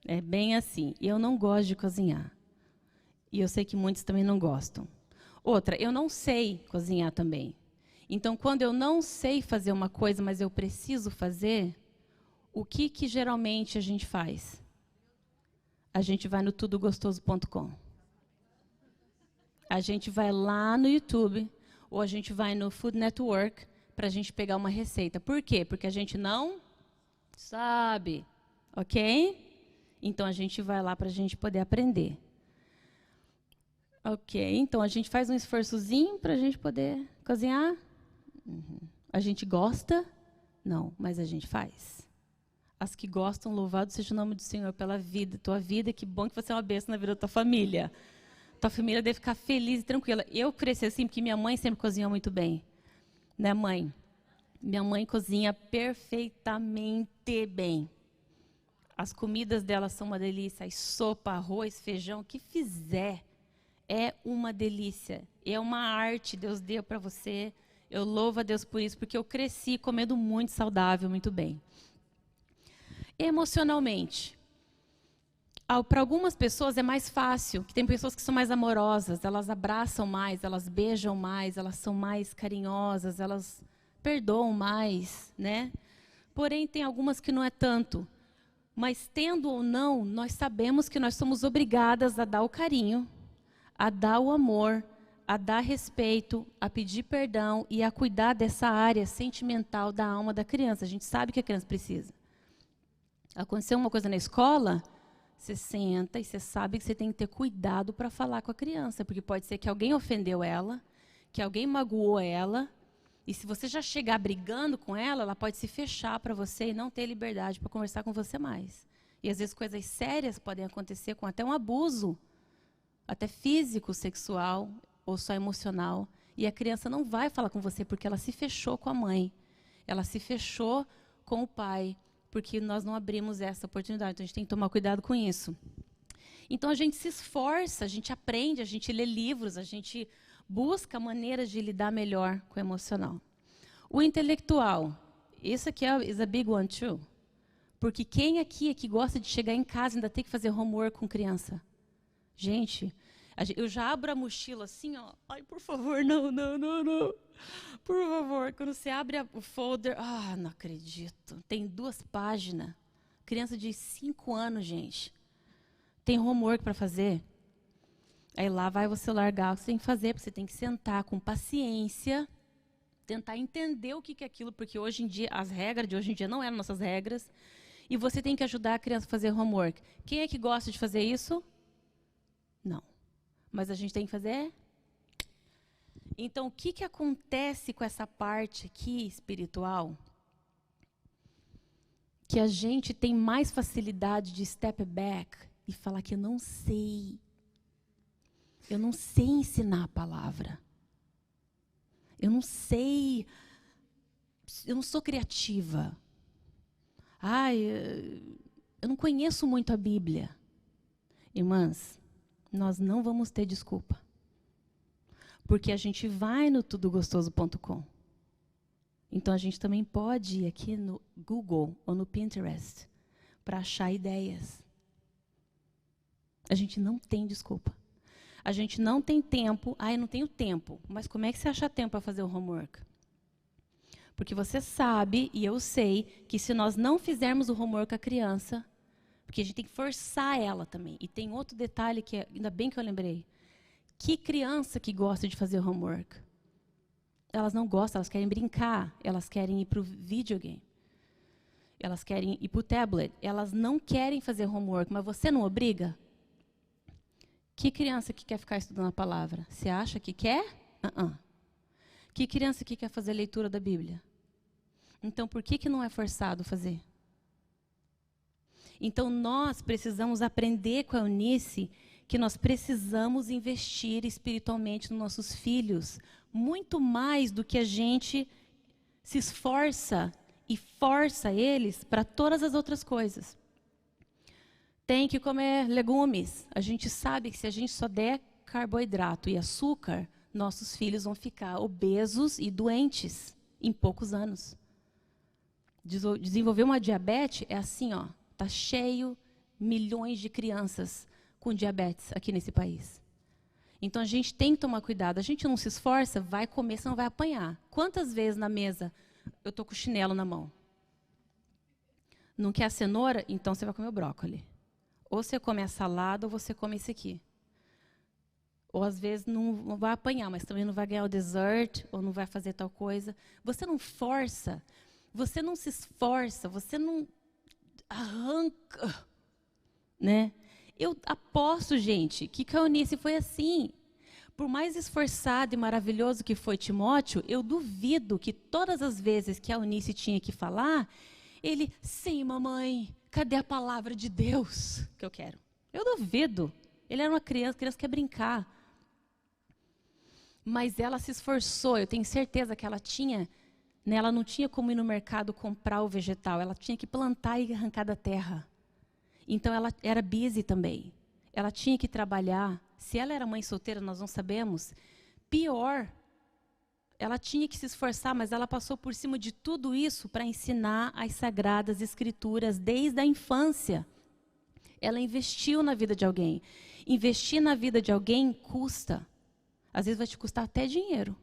Speaker 2: É bem assim. Eu não gosto de cozinhar. E eu sei que muitos também não gostam. Outra, eu não sei cozinhar também. Então, quando eu não sei fazer uma coisa, mas eu preciso fazer, o que geralmente a gente faz? A gente vai no tudogostoso.com. A gente vai lá no YouTube, ou a gente vai no Food Network, para a gente pegar uma receita. Por quê? Porque a gente não sabe, ok? Então, a gente vai lá para a gente poder aprender. Ok, então a gente faz um esforçozinho para a gente poder cozinhar? A gente gosta? Não, mas a gente faz. As que gostam, louvado seja o nome do Senhor pela vida, tua vida, que bom que você é uma bênção na vida da tua família. Tua família deve ficar feliz e tranquila. Eu cresci assim porque minha mãe sempre cozinhou muito bem. Né, mãe? Minha mãe cozinha perfeitamente bem. As comidas dela são uma delícia. As sopa, arroz, feijão, o que fizer é uma delícia. É uma arte, Deus deu para você. Eu louvo a Deus por isso, porque eu cresci comendo muito saudável, muito bem. Emocionalmente. Para algumas pessoas é mais fácil, que tem pessoas que são mais amorosas, elas abraçam mais, elas beijam mais, elas são mais carinhosas, elas perdoam mais, né? Porém, tem algumas que não é tanto. Mas, tendo ou não, nós sabemos que nós somos obrigadas a dar o carinho, a dar o amor, a dar respeito, a pedir perdão e a cuidar dessa área sentimental da alma da criança. A gente sabe que a criança precisa. Aconteceu uma coisa na escola, você senta e você sabe que você tem que ter cuidado para falar com a criança, porque pode ser que alguém ofendeu ela, que alguém magoou ela, e se você já chegar brigando com ela, ela pode se fechar para você e não ter liberdade para conversar com você mais. E às vezes coisas sérias podem acontecer com até um abuso, até físico, sexual ou só emocional. E a criança não vai falar com você porque ela se fechou com a mãe, ela se fechou com o pai, porque nós não abrimos essa oportunidade. Então, a gente tem que tomar cuidado com isso. Então, a gente se esforça, a gente aprende, a gente lê livros, a gente busca maneiras de lidar melhor com o emocional. O intelectual, isso aqui is a big one too. Porque quem aqui é que gosta de chegar em casa e ainda ter que fazer homework com criança? Gente, eu já abro a mochila assim, ó. Ai, por favor, não. Por favor, quando você abre o folder... não acredito. Tem 2 páginas. Criança de 5 anos, gente. Tem homework para fazer. Aí lá vai você largar o que você tem que fazer, porque você tem que sentar com paciência, tentar entender o que é aquilo, porque hoje em dia, as regras de hoje em dia não eram nossas regras, e você tem que ajudar a criança a fazer homework. Quem é que gosta de fazer isso? Não. Mas a gente tem que fazer... Então, o que acontece com essa parte aqui espiritual? Que a gente tem mais facilidade de step back e falar que eu não sei. Eu não sei ensinar a palavra. Eu não sei eu não sou criativa. Ai, eu não conheço muito a Bíblia. Irmãs, nós não vamos ter desculpa. Porque a gente vai no tudogostoso.com. Então, a gente também pode ir aqui no Google ou no Pinterest para achar ideias. A gente não tem desculpa. A gente não tem tempo. Ah, eu não tenho tempo. Mas como é que você acha tempo para fazer o homework? Porque você sabe, e eu sei, que se nós não fizermos o homework com a criança, porque a gente tem que forçar ela também. E tem outro detalhe que, ainda bem que eu lembrei. Que criança que gosta de fazer homework? Elas não gostam, elas querem brincar, elas querem ir para o videogame. Elas querem ir para o tablet. Elas não querem fazer homework, mas você não obriga? Que criança que quer ficar estudando a palavra? Você acha que quer? Que criança que quer fazer leitura da Bíblia? Então, por que não é forçado fazer? Então, nós precisamos aprender com a Eunice que nós precisamos investir espiritualmente nos nossos filhos, muito mais do que a gente se esforça e força eles para todas as outras coisas. Tem que comer legumes. A gente sabe que se a gente só der carboidrato e açúcar, nossos filhos vão ficar obesos e doentes em poucos anos. Desenvolver uma diabetes é assim, ó, tá cheio, milhões de crianças com diabetes aqui nesse país. Então, a gente tem que tomar cuidado. A gente não se esforça, vai comer, senão vai apanhar. Quantas vezes na mesa eu estou com o chinelo na mão? Não quer a cenoura? Então, você vai comer o brócolis. Ou você come a salada, ou você come esse aqui. Ou, às vezes, não vai apanhar, mas também não vai ganhar o dessert, ou não vai fazer tal coisa. Você não força, você não se esforça, você não arranca, né? Eu aposto, gente, que a Eunice foi assim. Por mais esforçado e maravilhoso que foi Timóteo, eu duvido que todas as vezes que a Eunice tinha que falar, ele, sim, mamãe, cadê a palavra de Deus que eu quero? Eu duvido. Ele era uma criança quer brincar. Mas ela se esforçou, eu tenho certeza que ela tinha, né, ela não tinha como ir no mercado comprar o vegetal, ela tinha que plantar e arrancar da terra. Então, ela era busy também. Ela tinha que trabalhar. Se ela era mãe solteira, nós não sabemos. Pior, ela tinha que se esforçar, mas ela passou por cima de tudo isso para ensinar as Sagradas Escrituras desde a infância. Ela investiu na vida de alguém. Investir na vida de alguém custa. Às vezes vai te custar até dinheiro.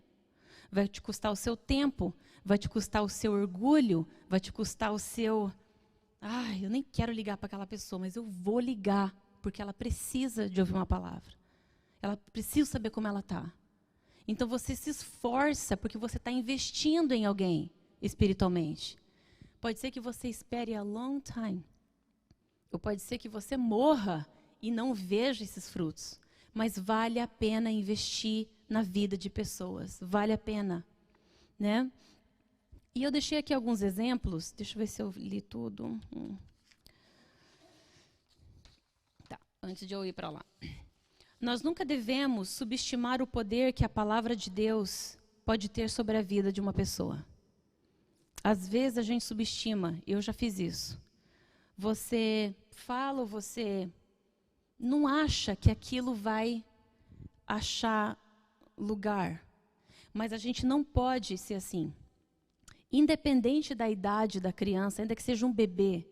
Speaker 2: Vai te custar o seu tempo, vai te custar o seu orgulho, vai te custar o seu... eu nem quero ligar para aquela pessoa, mas eu vou ligar, porque ela precisa de ouvir uma palavra. Ela precisa saber como ela está. Então, você se esforça, porque você está investindo em alguém, espiritualmente. Pode ser que você espere a long time. Ou pode ser que você morra e não veja esses frutos. Mas vale a pena investir na vida de pessoas. Vale a pena, né? E eu deixei aqui alguns exemplos. Deixa eu ver se eu li tudo. Tá, antes de eu ir para lá. Nós nunca devemos subestimar o poder que a palavra de Deus pode ter sobre a vida de uma pessoa. Às vezes a gente subestima, eu já fiz isso. Você fala ou você não acha que aquilo vai achar lugar. Mas a gente não pode ser assim. Independente da idade da criança, ainda que seja um bebê,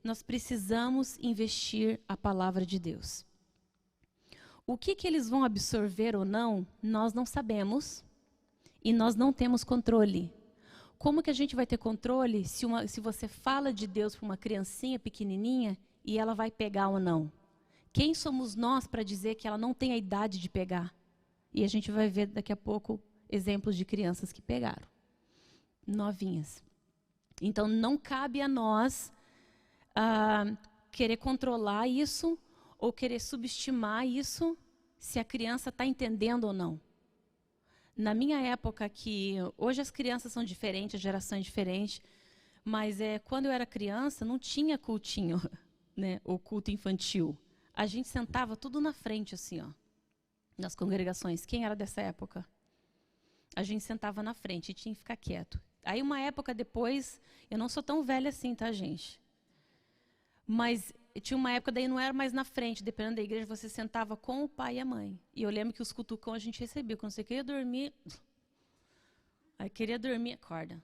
Speaker 2: nós precisamos investir a palavra de Deus. O que eles vão absorver ou não, nós não sabemos e nós não temos controle. Como que a gente vai ter controle se você fala de Deus para uma criancinha pequenininha e ela vai pegar ou não? Quem somos nós para dizer que ela não tem a idade de pegar? E a gente vai ver daqui a pouco exemplos de crianças que pegaram. Novinhas. Então, não cabe a nós querer controlar isso ou querer subestimar isso se a criança está entendendo ou não. Na minha época, que hoje as crianças são diferentes, a geração é diferente, mas quando eu era criança não tinha cultinho, né, o culto infantil. A gente sentava tudo na frente, assim, ó, nas congregações. Quem era dessa época? A gente sentava na frente e tinha que ficar quieto. Aí, uma época depois, eu não sou tão velha assim, tá, gente? Mas tinha uma época, daí não era mais na frente, dependendo da igreja, você sentava com o pai e a mãe. E eu lembro que os cutucão a gente recebia. Quando você queria dormir, aí queria dormir, acorda.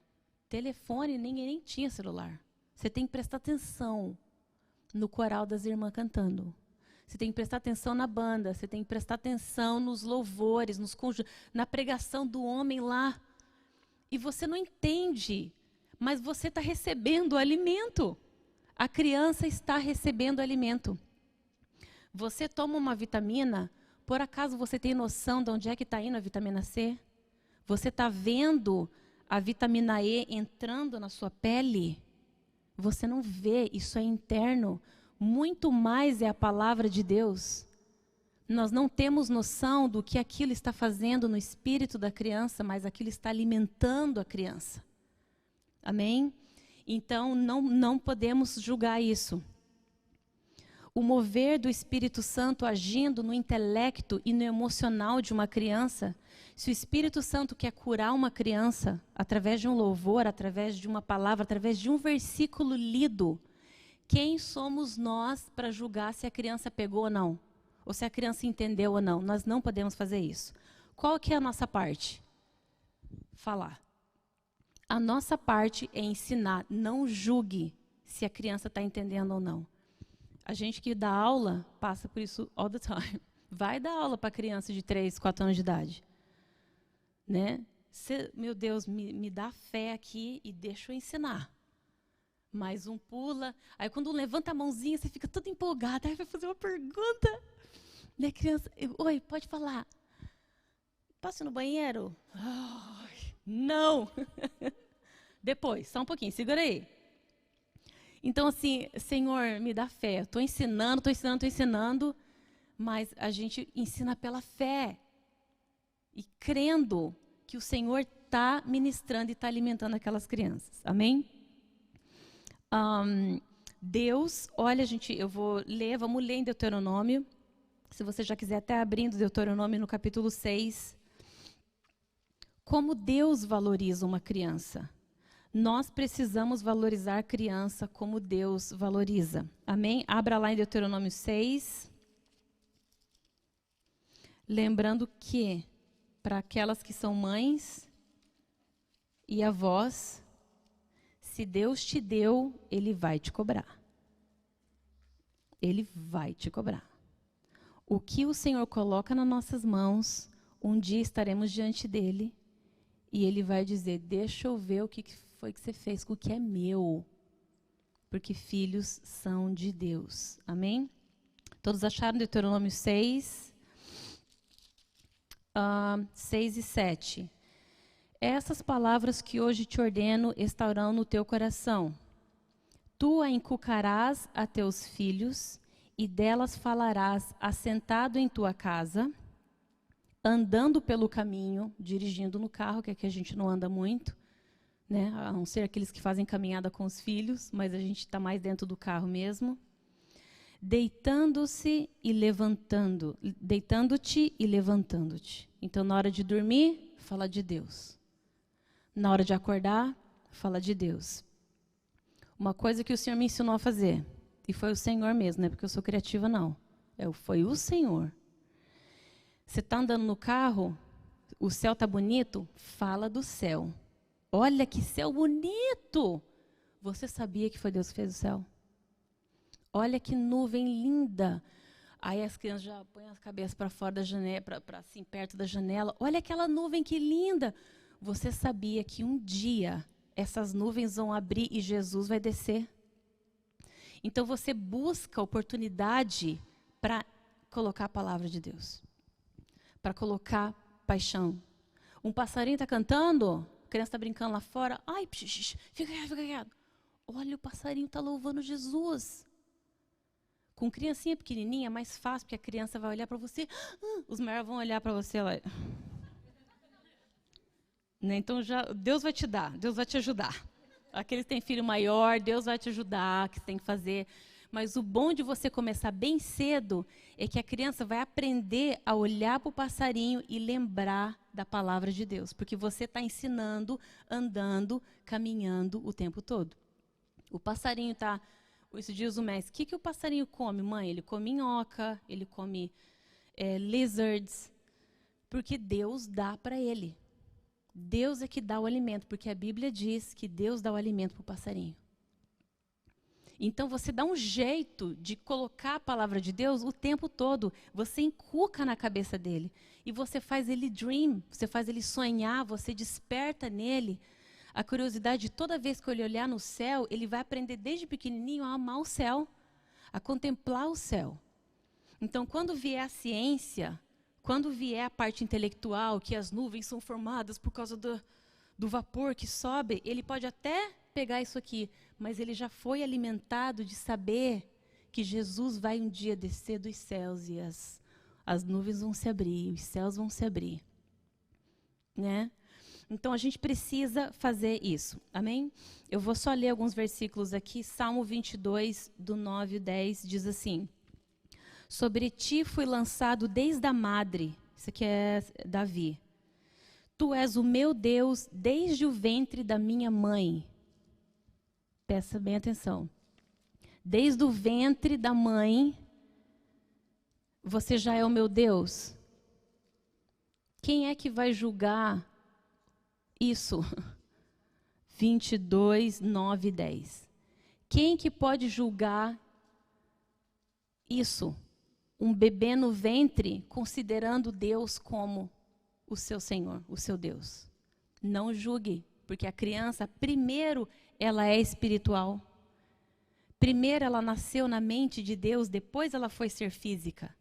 Speaker 2: Telefone, ninguém nem tinha celular. Você tem que prestar atenção no coral das irmãs cantando. Você tem que prestar atenção na banda. Você tem que prestar atenção nos louvores, na pregação do homem lá. E você não entende, mas você está recebendo o alimento. A criança está recebendo alimento. Você toma uma vitamina, por acaso você tem noção de onde é que está indo a vitamina C? Você está vendo a vitamina E entrando na sua pele? Você não vê, isso é interno. Muito mais é a palavra de Deus. Nós não temos noção do que aquilo está fazendo no espírito da criança, mas aquilo está alimentando a criança. Amém? Então, não podemos julgar isso. O mover do Espírito Santo agindo no intelecto e no emocional de uma criança, se o Espírito Santo quer curar uma criança através de um louvor, através de uma palavra, através de um versículo lido, quem somos nós para julgar se a criança pegou ou não? Ou se a criança entendeu ou não? Nós não podemos fazer isso. Qual que é a nossa parte? Falar. A nossa parte é ensinar. Não julgue se a criança está entendendo ou não. A gente que dá aula passa por isso all the time. Vai dar aula para criança de 3, 4 anos de idade. Né? Meu Deus, me dá fé aqui e deixa eu ensinar. Mais um pula. Aí quando um levanta a mãozinha, você fica toda empolgada. Aí vai fazer uma pergunta. Né, criança? Oi, pode falar. Posso ir no banheiro? Oh, não! Depois, só um pouquinho, segura aí. Então, assim, Senhor, me dá fé. Estou ensinando, mas a gente ensina pela fé. E crendo que o Senhor está ministrando e está alimentando aquelas crianças. Amém? Deus, olha, vamos ler em Deuteronômio. Se você já quiser até abrindo Deuteronômio no capítulo 6. Como Deus valoriza uma criança. Nós precisamos valorizar a criança como Deus valoriza. Amém? Abra lá em Deuteronômio 6. Lembrando que, para aquelas que são mães e avós, se Deus te deu, Ele vai te cobrar. Ele vai te cobrar. O que o Senhor coloca nas nossas mãos, um dia estaremos diante dEle e Ele vai dizer, deixa eu ver o que foi que você fez com o que é meu. Porque filhos são de Deus. Amém? Todos acharam Deuteronômio 6? 6 e 7. Essas palavras que hoje te ordeno estarão no teu coração. Tu a inculcarás a teus filhos e delas falarás assentado em tua casa, andando pelo caminho, dirigindo no carro, que aqui a gente não anda muito, né? A não ser aqueles que fazem caminhada com os filhos, mas a gente está mais dentro do carro mesmo. Deitando-te e levantando-te. Então, na hora de dormir, fala de Deus. Na hora de acordar, fala de Deus. Uma coisa que o Senhor me ensinou a fazer, e foi o Senhor mesmo, não é porque eu sou criativa, não. Foi o Senhor. Você está andando no carro, o céu está bonito, fala do céu. Olha que céu bonito! Você sabia que foi Deus que fez o céu? Olha que nuvem linda! Aí as crianças já põem as cabeças para fora da janela, assim, perto da janela. Olha aquela nuvem que linda! Você sabia que um dia essas nuvens vão abrir e Jesus vai descer? Então você busca oportunidade para colocar a palavra de Deus. Para colocar paixão. Um passarinho está cantando, a criança está brincando lá fora. Ai, fica quieto. Olha, o passarinho está louvando Jesus. Com criancinha pequenininha é mais fácil, porque a criança vai olhar para você. Os maiores vão olhar para você lá. Né? Então, Deus vai te dar, Deus vai te ajudar. Aqueles que têm filho maior, Deus vai te ajudar, que você tem que fazer. Mas o bom de você começar bem cedo é que a criança vai aprender a olhar para o passarinho e lembrar da palavra de Deus, porque você está ensinando, andando, caminhando o tempo todo. O passarinho está... Esses dias o mestre, o que o passarinho come, mãe? Ele come minhoca, ele come lizards, porque Deus dá para ele. Deus é que dá o alimento, porque a Bíblia diz que Deus dá o alimento para o passarinho. Então, você dá um jeito de colocar a palavra de Deus o tempo todo. Você encuca na cabeça dele. E você faz ele dream, você faz ele sonhar, você desperta nele a curiosidade. Toda vez que ele olhar no céu, ele vai aprender desde pequenininho a amar o céu, a contemplar o céu. Então, quando vier a ciência, quando vier a parte intelectual, que as nuvens são formadas por causa do vapor que sobe, ele pode até pegar isso aqui, mas ele já foi alimentado de saber que Jesus vai um dia descer dos céus e as nuvens vão se abrir, os céus vão se abrir. Né? Então, a gente precisa fazer isso. Amém? Eu vou só ler alguns versículos aqui. Salmo 22, do 9 e 10, diz assim: sobre ti fui lançado desde a madre. Isso aqui é Davi. Tu és o meu Deus desde o ventre da minha mãe. Presta bem atenção. Desde o ventre da mãe, você já é o meu Deus. Quem é que vai julgar isso? 22, 9 e 10. Quem que pode julgar isso? Um bebê no ventre, considerando Deus como o seu Senhor, o seu Deus. Não julgue, porque a criança, primeiro, ela é espiritual. Primeiro, ela nasceu na mente de Deus, depois ela foi ser física.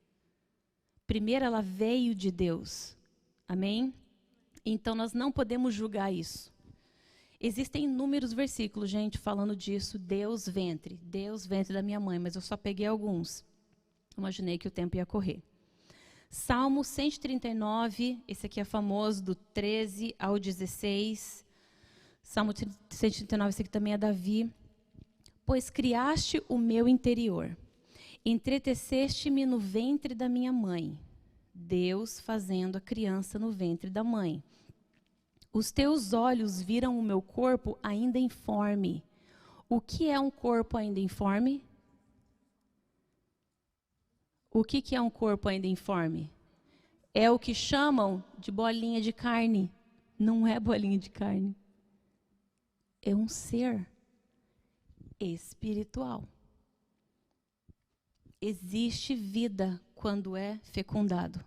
Speaker 2: Primeiro, ela veio de Deus. Amém? Então, nós não podemos julgar isso. Existem inúmeros versículos, gente, falando disso. Deus ventre da minha mãe, mas eu só peguei alguns. Imaginei que o tempo ia correr. Salmo 139, esse aqui é famoso, do 13 ao 16. Salmo 139, esse aqui também é Davi. Pois criaste o meu interior, entreteceste-me no ventre da minha mãe. Deus fazendo a criança no ventre da mãe. Os teus olhos viram o meu corpo ainda informe. O que é um corpo ainda informe? O que é um corpo ainda informe? É o que chamam de bolinha de carne. Não é bolinha de carne. É um ser espiritual. Existe vida quando é fecundado.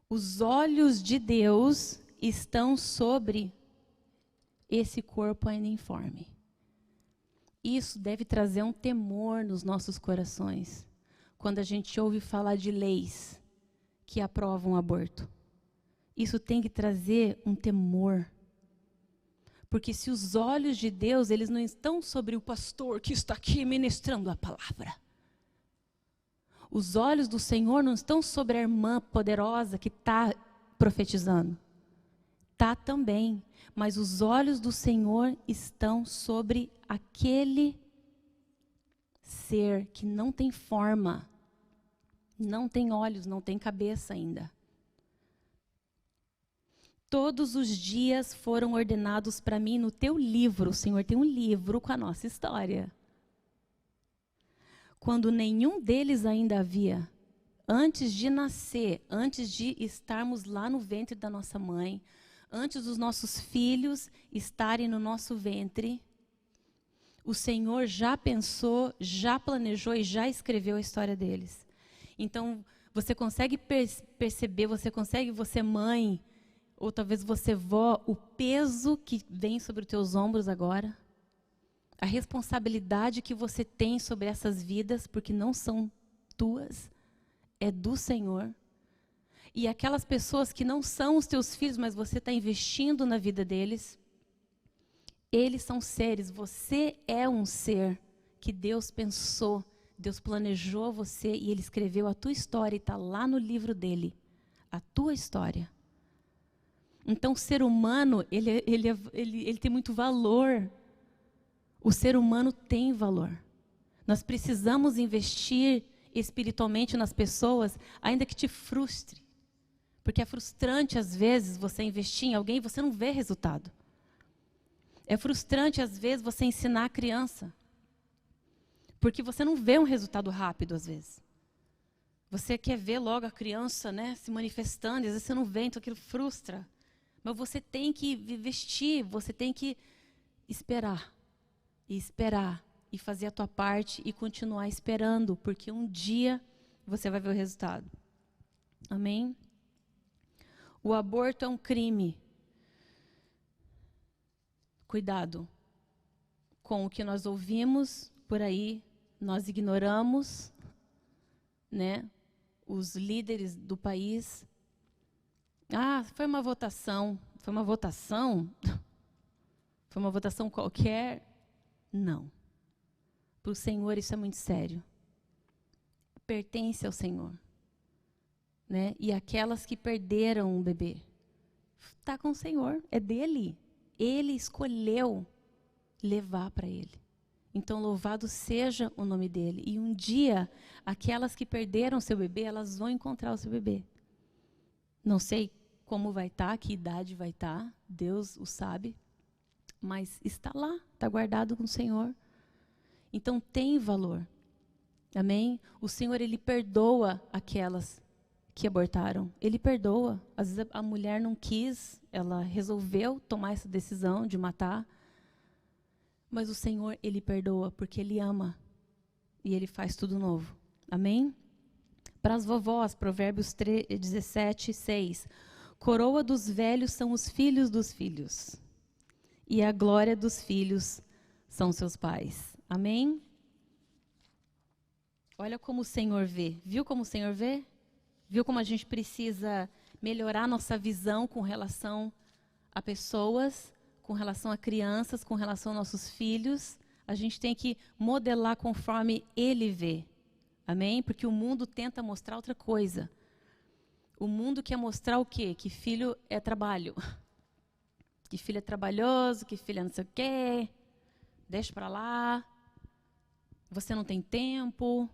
Speaker 2: Os olhos de Deus estão sobre esse corpo ainda informe. Isso deve trazer um temor nos nossos corações, quando a gente ouve falar de leis que aprovam o aborto. Isso tem que trazer um temor. Porque se os olhos de Deus, eles não estão sobre o pastor que está aqui ministrando a palavra. Os olhos do Senhor não estão sobre a irmã poderosa que está profetizando. Está também. Mas os olhos do Senhor estão sobre aquele ser que não tem forma, não tem olhos, não tem cabeça ainda. Todos os dias foram ordenados para mim no teu livro. O Senhor tem um livro com a nossa história. Quando nenhum deles ainda havia, antes de nascer, antes de estarmos lá no ventre da nossa mãe, antes dos nossos filhos estarem no nosso ventre, o Senhor já pensou, já planejou e já escreveu a história deles. Então, você consegue perceber, você mãe, ou talvez você vó, o peso que vem sobre os teus ombros agora? A responsabilidade que você tem sobre essas vidas, porque não são tuas, é do Senhor. E aquelas pessoas que não são os teus filhos, mas você está investindo na vida deles, eles são seres, você é um ser que Deus pensou, Deus planejou você e Ele escreveu a tua história e está lá no livro dele, a tua história. Então, o ser humano, ele tem muito valor. O ser humano tem valor. Nós precisamos investir espiritualmente nas pessoas, ainda que te frustre. Porque é frustrante, às vezes, você investir em alguém e você não vê resultado. É frustrante, às vezes, você ensinar a criança. Porque você não vê um resultado rápido, às vezes. Você quer ver logo a criança, né, se manifestando, e às vezes você não vê, então aquilo frustra. Mas você tem que investir, você tem que esperar. E esperar, e fazer a tua parte, e continuar esperando, porque um dia você vai ver o resultado. Amém? O aborto é um crime. Cuidado com o que nós ouvimos por aí, nós ignoramos, né, os líderes do país. Ah, foi uma votação. Foi uma votação? Foi uma votação qualquer? Não. Para o Senhor isso é muito sério. Pertence ao Senhor. Né? E aquelas que perderam um bebê, está com o Senhor, é dele. Ele escolheu levar para ele. Então, louvado seja o nome dele. E um dia, aquelas que perderam seu bebê, elas vão encontrar o seu bebê. Não sei como vai estar, que idade vai estar, Deus o sabe. Mas está lá, está guardado com o Senhor. Então, tem valor. Amém? O Senhor, Ele perdoa aquelas que abortaram. Ele perdoa. Às vezes a mulher não quis, ela resolveu tomar essa decisão de matar. Mas o Senhor, Ele perdoa, porque Ele ama. E Ele faz tudo novo. Amém? Para as vovós, Provérbios 17, 6. Coroa dos velhos são os filhos dos filhos. E a glória dos filhos são seus pais. Amém? Olha como o Senhor vê. Viu como o Senhor vê? Viu como a gente precisa melhorar nossa visão com relação a pessoas, com relação a crianças, com relação aos nossos filhos? A gente tem que modelar conforme Ele vê. Amém? Porque o mundo tenta mostrar outra coisa. O mundo quer mostrar o quê? Que filho é trabalho. Que filho é trabalhoso, que filho é não sei o quê. Deixa para lá. Você não tem tempo.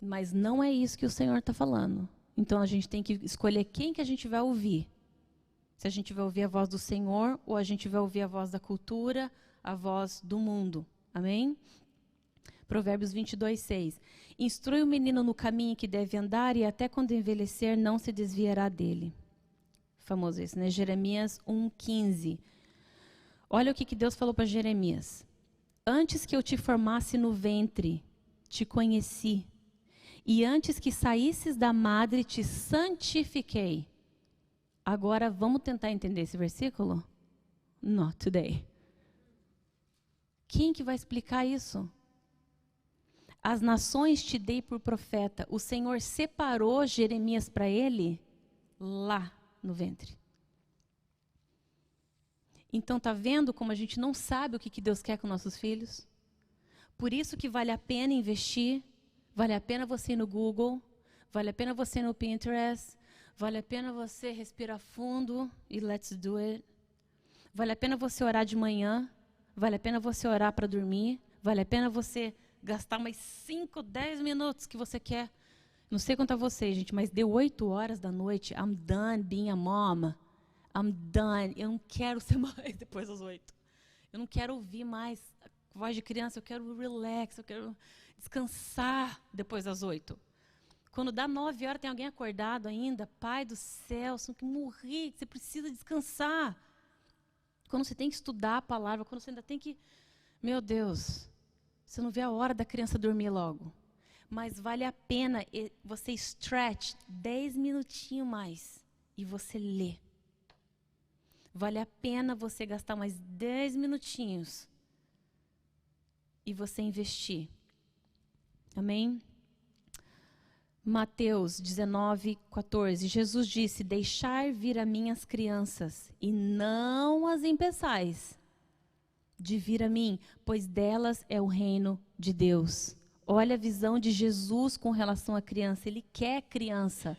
Speaker 2: Mas não é isso que o Senhor está falando. Então, a gente tem que escolher quem que a gente vai ouvir. Se a gente vai ouvir a voz do Senhor ou a gente vai ouvir a voz da cultura, a voz do mundo. Amém? Provérbios 22, 6. Instrui o menino no caminho que deve andar e até quando envelhecer não se desviará dele. Famoso isso, né? Jeremias 1,15. Olha o que Deus falou para Jeremias. Antes que eu te formasse no ventre, te conheci. E antes que saísses da madre, te santifiquei. Agora, vamos tentar entender esse versículo? Not today. Quem que vai explicar isso? As nações te dei por profeta. O Senhor separou Jeremias para ele lá no ventre. Então, está vendo como a gente não sabe o que Deus quer com nossos filhos? Por isso que vale a pena investir. Vale a pena você ir no Google, vale a pena você ir no Pinterest, vale a pena você respirar fundo e let's do it. Vale a pena você orar de manhã, vale a pena você orar para dormir, vale a pena você gastar mais 5, 10 minutos que você quer. Não sei quanto a vocês, gente, mas deu 8 horas da noite, I'm done being a mom. I'm done. Eu não quero ser mais depois das 8. Eu não quero ouvir mais a voz de criança, eu quero relax, eu quero descansar depois das 8. Quando dá 9 horas, tem alguém acordado ainda. Pai do céu, você não quer morrer, você precisa descansar. Quando você tem que estudar a palavra, quando você ainda tem que... Meu Deus, você não vê a hora da criança dormir logo. Mas vale a pena você stretch 10 minutinhos mais e você lê. Vale a pena você gastar mais 10 minutinhos e você investir. Amém? Mateus 19, 14. Jesus disse, deixai vir a mim as crianças, e não as impeçais de vir a mim, pois delas é o reino de Deus. Olha a visão de Jesus com relação à criança. Ele quer criança.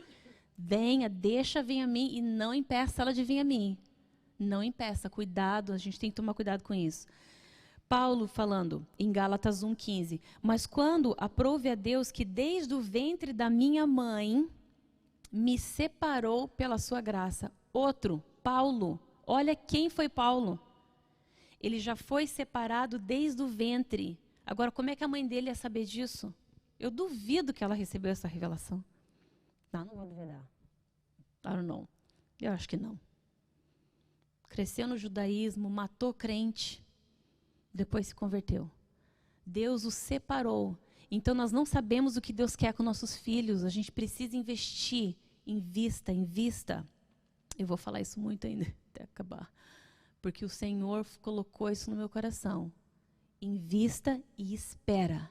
Speaker 2: Venha, deixa vir a mim, e não impeça ela de vir a mim. Não impeça, cuidado, a gente tem que tomar cuidado com isso. Paulo falando em Gálatas 1,15. Mas quando aprouve a Deus que desde o ventre da minha mãe me separou pela sua graça. Outro, Paulo. Olha quem foi Paulo. Ele já foi separado desde o ventre. Agora, como é que a mãe dele ia saber disso? Eu duvido que ela recebeu essa revelação. Não vou duvidar. I don't know. Eu acho que não. Cresceu no judaísmo, matou crente, depois se converteu. Deus o separou. Então, nós não sabemos o que Deus quer com nossos filhos. A gente precisa investir. Invista. Eu vou falar isso muito ainda, até acabar. Porque o Senhor colocou isso no meu coração. Invista e espera.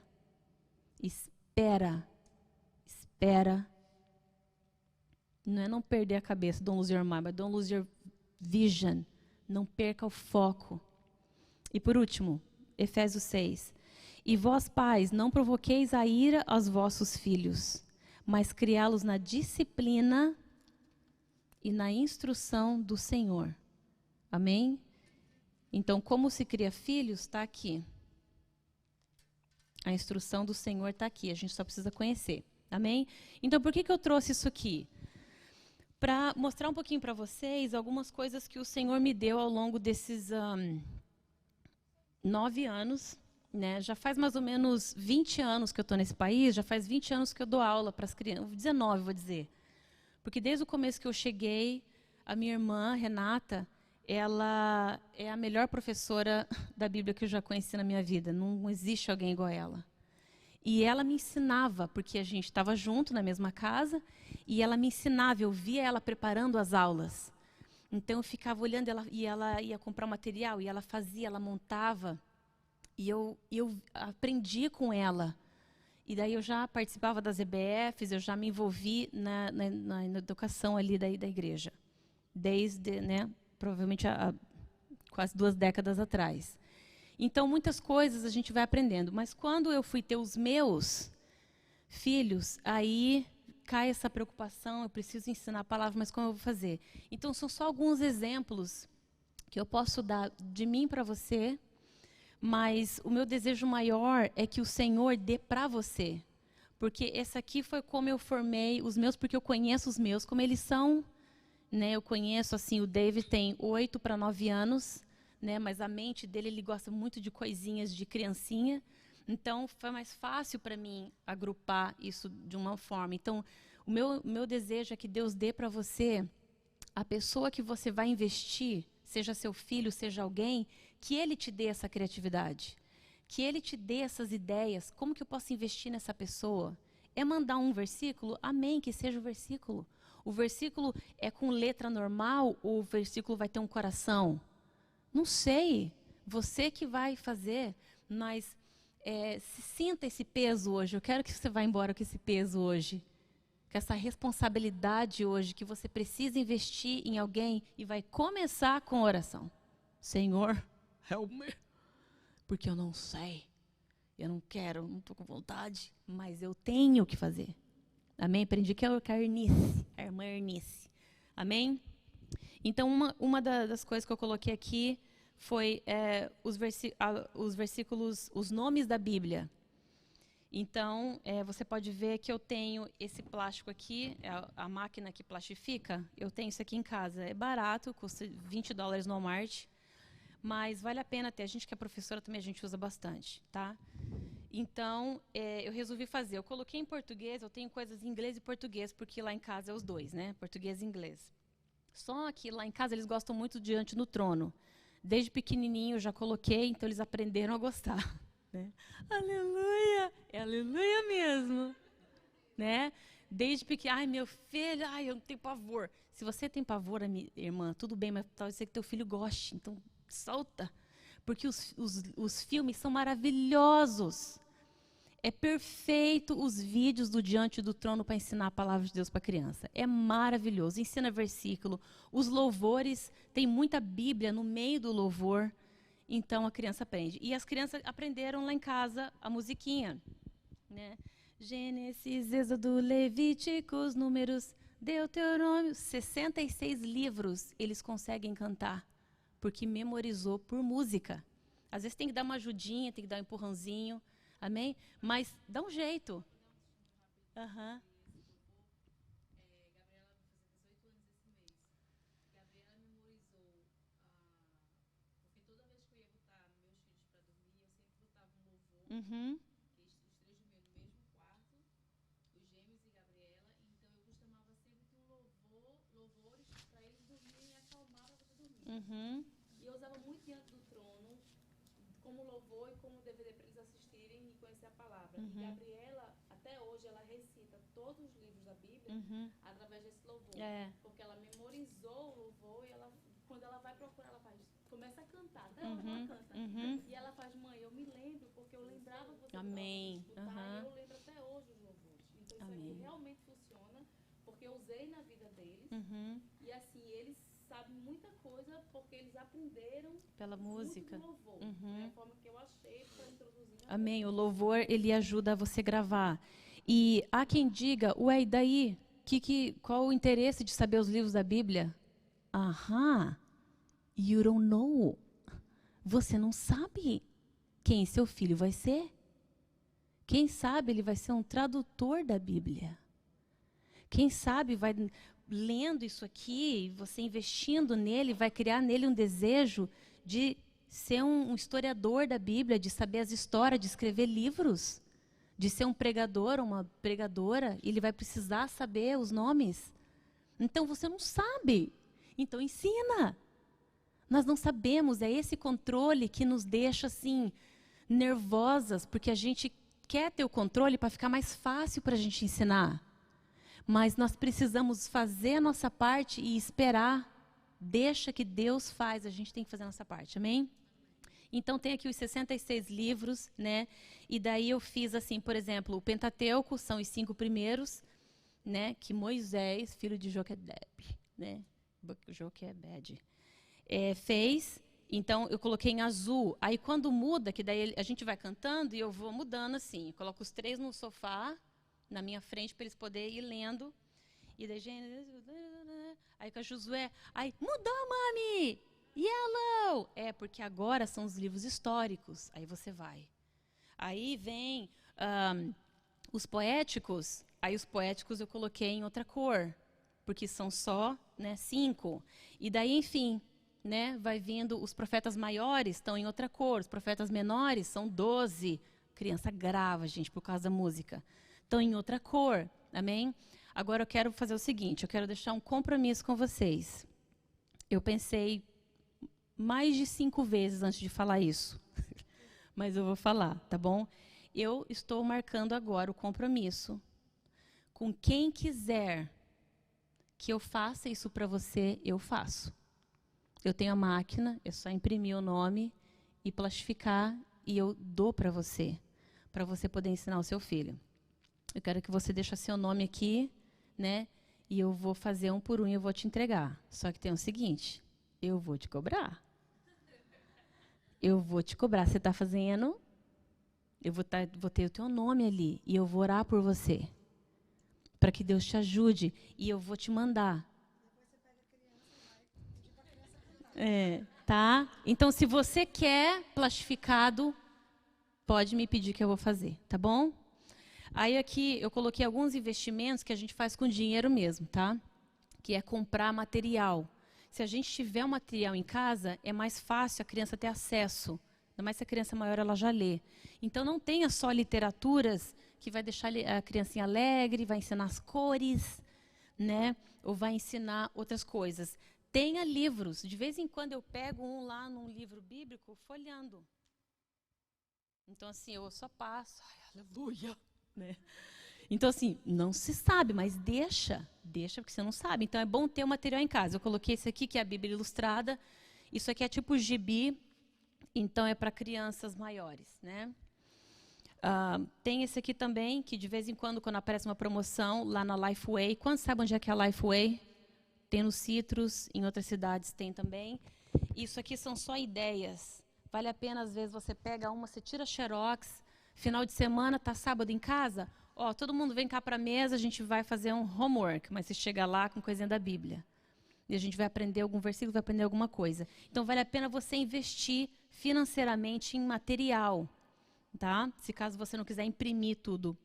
Speaker 2: Espera. Não é não perder a cabeça, don't lose your mind, but don't lose your vision. Não perca o foco. E por último, Efésios 6. E vós, pais, não provoqueis a ira aos vossos filhos, mas criá-los na disciplina e na instrução do Senhor. Amém? Então, como se cria filhos, está aqui. A instrução do Senhor está aqui, a gente só precisa conhecer. Amém? Então, por que eu trouxe isso aqui? Para mostrar um pouquinho para vocês algumas coisas que o Senhor me deu ao longo desses 9 anos. Né? Já faz mais ou menos 20 anos que eu estou nesse país, já faz 20 anos que eu dou aula para as crianças, 19, vou dizer. Porque desde o começo que eu cheguei, a minha irmã, Renata, ela é a melhor professora da Bíblia que eu já conheci na minha vida. Não existe alguém igual a ela. E ela me ensinava, porque a gente estava junto na mesma casa, e ela me ensinava, eu via ela preparando as aulas. Então eu ficava olhando, e ela ia comprar material, e ela fazia, ela montava. E eu aprendi com ela. E daí eu já participava das EBFs, eu já me envolvi na educação ali da igreja. Desde, provavelmente, há quase 2 décadas atrás. Então, muitas coisas a gente vai aprendendo. Mas quando eu fui ter os meus filhos, aí cai essa preocupação, eu preciso ensinar a palavra, mas como eu vou fazer? Então, são só alguns exemplos que eu posso dar de mim para você. Mas o meu desejo maior é que o Senhor dê para você. Porque esse aqui foi como eu formei os meus, porque eu conheço os meus, como eles são. Eu conheço, assim, o David tem 8 para 9 anos, mas a mente dele, ele gosta muito de coisinhas de criancinha. Então, foi mais fácil para mim agrupar isso de uma forma. Então, o meu desejo é que Deus dê para você a pessoa que você vai investir, seja seu filho, seja alguém, que ele te dê essa criatividade, que ele te dê essas ideias. Como que eu posso investir nessa pessoa? É mandar um versículo? Amém, que seja o versículo. O versículo é com letra normal ou o versículo vai ter um coração? Não sei, você que vai fazer, mas se sinta esse peso hoje. Eu quero que você vá embora com esse peso hoje, com essa responsabilidade hoje, que você precisa investir em alguém e vai começar com oração. Senhor, help me, porque eu não sei, eu não quero, não estou com vontade, mas eu tenho que fazer. Amém? Aprendi que é a Ernice, a irmã Ernice. Amém? Então, uma das coisas que eu coloquei aqui foi os versículos, os nomes da Bíblia. Então, você pode ver que eu tenho esse plástico aqui, a máquina que plastifica, eu tenho isso aqui em casa. É barato, custa $20 no Walmart, mas vale a pena ter. A gente que é professora também, a gente usa bastante, tá? Então, eu resolvi fazer. Eu coloquei em português, eu tenho coisas em inglês e português, porque lá em casa é os dois, né? Português e inglês. Só que lá em casa eles gostam muito de Diante do Trono. Desde pequenininho eu já coloquei, então eles aprenderam a gostar. Né? Aleluia! É aleluia mesmo. Né? Desde pequeno, ai, meu filho, ai, eu não tenho pavor. Se você tem pavor, minha irmã, tudo bem, mas talvez que teu filho goste, então solta. Porque os filmes são maravilhosos. É perfeito os vídeos do Diante do Trono para ensinar a palavra de Deus para a criança. É maravilhoso. Ensina versículo. Os louvores, tem muita Bíblia no meio do louvor. Então, a criança aprende. E as crianças aprenderam lá em casa a musiquinha. Né? Gênesis, Êxodo, Levíticos, Números, Deuteronômio. 66 livros eles conseguem cantar, porque memorizou por música. Às vezes tem que dar uma ajudinha, tem que dar um empurrãozinho. Amém? Mas dá um jeito. Aham. Uhum. Uhum.
Speaker 3: E eu usava muito diante do trono, como louvor e como DVD para eles assistirem e conhecer a palavra. E Gabriela, até hoje, ela recita todos os livros da Bíblia através desse louvor. Porque ela memorizou o louvor e ela, quando ela vai procurar, ela começa a cantar. Até hoje ela canta. E ela faz, mãe, eu me lembro, porque eu lembrava você
Speaker 2: Amém.
Speaker 3: escutar, e eu lembro até hoje os louvores. Então isso aqui realmente funciona, porque eu usei na vida deles. E assim, eles sabem muita coisa porque eles aprenderam
Speaker 2: pela música.
Speaker 3: Do louvor. É a forma que eu achei para introduzir.
Speaker 2: Amém. O louvor, ele ajuda você a gravar. E há quem diga, ué, e daí? Qual o interesse de saber os livros da Bíblia? Aham. You don't know. Você não sabe quem seu filho vai ser. Quem sabe ele vai ser um tradutor da Bíblia. Quem sabe vai lendo isso aqui, você investindo nele, vai criar nele um desejo de ser um historiador da Bíblia, de saber as histórias, de escrever livros, de ser um pregador, uma pregadora, e ele vai precisar saber os nomes. Então você não sabe, então ensina. Nós não sabemos, é esse controle que nos deixa assim nervosas, porque a gente quer ter o controle para ficar mais fácil para a gente ensinar. Mas nós precisamos fazer a nossa parte e esperar. Deixa que Deus faz, a gente tem que fazer a nossa parte, amém? Então tem aqui os 66 livros, né? E daí eu fiz assim, por exemplo, o Pentateuco são os 5 primeiros, né? Que Moisés, filho de Joquebed, né? Joquebed, fez. Então eu coloquei em azul. Aí quando muda, que daí a gente vai cantando e eu vou mudando assim. Eu coloco os 3 no sofá, na minha frente, para eles poderem ir lendo. E daí, aí com a Josué, aí, mudou, mami! Yellow! Porque agora são os livros históricos. Aí você vai. Aí vem os poéticos. Aí os poéticos eu coloquei em outra cor, porque são só, né, 5. E daí, enfim, né, vai vindo os profetas maiores, estão em outra cor. Os profetas menores são 12. Criança grava, gente, por causa da música. Estão em outra cor, amém? Agora eu quero fazer o seguinte, eu quero deixar um compromisso com vocês. Eu pensei mais de 5 vezes antes de falar isso, mas eu vou falar, tá bom? Eu estou marcando agora o compromisso com quem quiser que eu faça isso para você, eu faço. Eu tenho a máquina, é só imprimir o nome e plastificar e eu dou para você poder ensinar o seu filho. Eu quero que você deixe seu nome aqui, né? E eu vou fazer um por um e eu vou te entregar. Só que tem o seguinte, eu vou te cobrar. Eu vou te cobrar. Você está fazendo? Eu vou ter o teu nome ali e eu vou orar por você. Para que Deus te ajude e eu vou te mandar. Tá? Então, se você quer plastificado, pode me pedir que eu vou fazer, tá bom? Aí aqui eu coloquei alguns investimentos que a gente faz com dinheiro mesmo, tá? Que é comprar material. Se a gente tiver um material em casa, é mais fácil a criança ter acesso. Ainda mais se a criança maior ela já lê. Então não tenha só literaturas que vai deixar a criancinha alegre, vai ensinar as cores, né? Ou vai ensinar outras coisas. Tenha livros. De vez em quando eu pego um lá num livro bíblico folheando. Então assim, eu só passo. Ai, aleluia! Né? Então, assim, não se sabe, mas deixa, porque você não sabe. Então, é bom ter o material em casa. Eu coloquei esse aqui, que é a Bíblia Ilustrada. Isso aqui é tipo gibi, então é para crianças maiores, né? Tem esse aqui também, que de vez em quando aparece uma promoção lá na Lifeway. Quantos sabem onde é que é a Lifeway? Tem no Citrus, em outras cidades tem também. Isso aqui são só ideias. Vale a pena, às vezes, você pega uma, você tira xerox. Final de semana, tá sábado em casa? Ó, todo mundo vem cá para a mesa, a gente vai fazer um homework, mas você chega lá com coisinha da Bíblia. E a gente vai aprender algum versículo, vai aprender alguma coisa. Então, vale a pena você investir financeiramente em material, tá? Se caso você não quiser imprimir tudo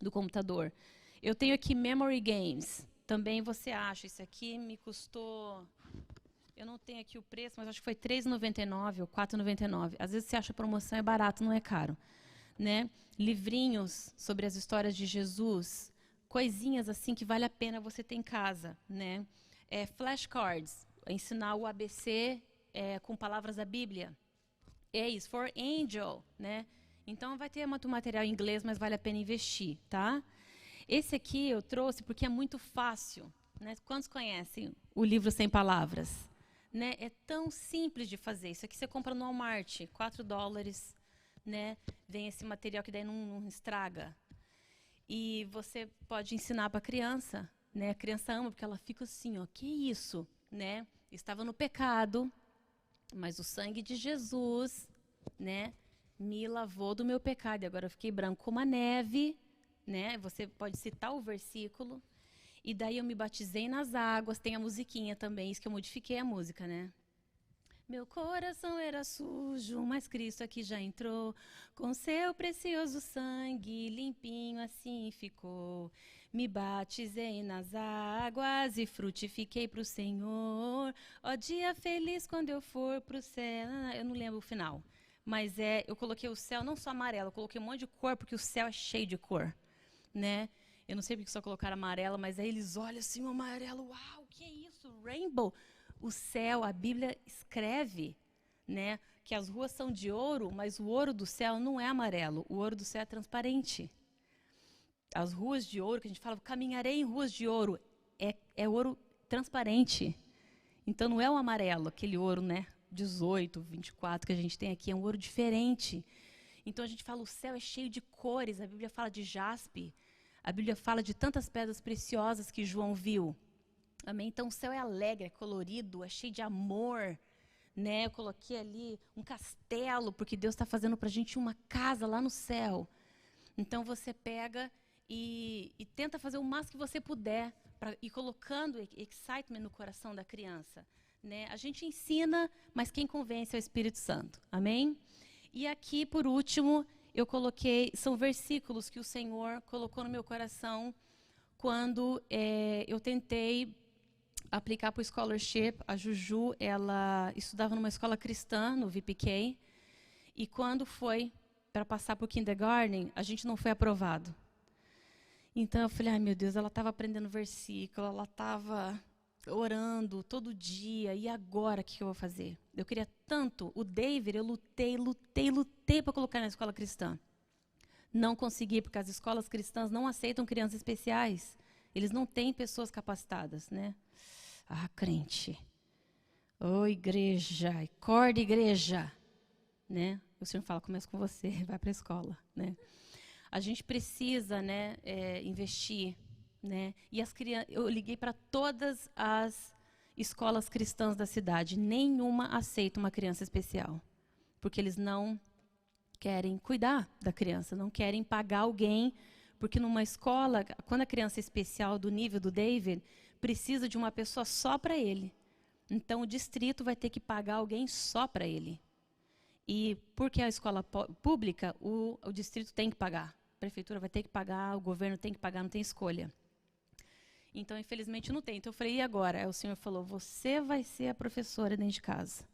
Speaker 2: do computador. Eu tenho aqui Memory Games. Também você acha, isso aqui me custou... Eu não tenho aqui o preço, mas acho que foi R$ 3,99 ou R$ 4,99. Às vezes você acha a promoção é barato, não é caro. né? Livrinhos sobre as histórias de Jesus, coisinhas assim que vale a pena você ter em casa, né? Flashcards, ensinar o ABC com palavras da Bíblia. A's for Angel, né? Então vai ter muito material em inglês, mas vale a pena investir, tá? Esse aqui eu trouxe porque é muito fácil, né? Quantos conhecem o livro Sem Palavras? Né? É tão simples de fazer. Isso aqui você compra no Walmart, $4, né? Vem esse material que daí não estraga. E você pode ensinar para a criança, né? A criança ama porque ela fica assim, ó, que isso, né? Estava no pecado, mas o sangue de Jesus, né, me lavou do meu pecado. E agora eu fiquei branco como a neve, né? Você pode citar o versículo. E daí eu me batizei nas águas. Tem a musiquinha também, isso que eu modifiquei a música, né? Meu coração era sujo, mas Cristo aqui já entrou. Com seu precioso sangue, limpinho assim ficou. Me batizei nas águas e frutifiquei para o Senhor. Ó dia feliz quando eu for para o céu. Eu não lembro o final. Mas eu coloquei o céu não só amarelo, eu coloquei um monte de cor, porque o céu é cheio de cor, né? Eu não sei porque só colocaram amarelo, mas aí eles olham assim, o amarelo, uau, o que é isso? Rainbow. O céu, a Bíblia escreve, né, que as ruas são de ouro, mas o ouro do céu não é amarelo, o ouro do céu é transparente. As ruas de ouro, que a gente fala, caminharei em ruas de ouro, é ouro transparente. Então não é o amarelo, aquele ouro, né, 18, 24 que a gente tem aqui, é um ouro diferente. Então a gente fala, o céu é cheio de cores, a Bíblia fala de jaspe, a Bíblia fala de tantas pedras preciosas que João viu. Amém? Então o céu é alegre, é colorido, é cheio de amor, né? Eu coloquei ali um castelo, porque Deus está fazendo para a gente uma casa lá no céu. Então você pega e tenta fazer o máximo que você puder para ir colocando excitement no coração da criança, né? A gente ensina, mas quem convence é o Espírito Santo. Amém? E aqui, por último, eu coloquei, são versículos que o Senhor colocou no meu coração quando eu tentei aplicar para o scholarship. A Juju, ela estudava numa escola cristã, no VPK, e quando foi para passar para o kindergarten, a gente não foi aprovado. Então eu falei, ai meu Deus, ela estava aprendendo versículo, ela estava orando todo dia, e agora o que eu vou fazer? Eu queria tanto, o David, eu lutei para colocar na escola cristã. Não consegui, porque as escolas cristãs não aceitam crianças especiais. Eles não têm pessoas capacitadas, né? Ah, crente. Ô, igreja, acorda, igreja. Né? O Senhor fala, começa com você, vai para a escola. Né? A gente precisa, né, investir. Né? E eu liguei para todas as escolas cristãs da cidade. Nenhuma aceita uma criança especial. Porque eles não querem cuidar da criança, não querem pagar alguém. Porque numa escola, quando a criança é especial do nível do David, precisa de uma pessoa só para ele. Então, o distrito vai ter que pagar alguém só para ele. E porque a escola pública, o distrito tem que pagar. A prefeitura vai ter que pagar, o governo tem que pagar, não tem escolha. Então, infelizmente, não tem. Então, eu falei, e agora? Aí o Senhor falou, você vai ser a professora dentro de casa.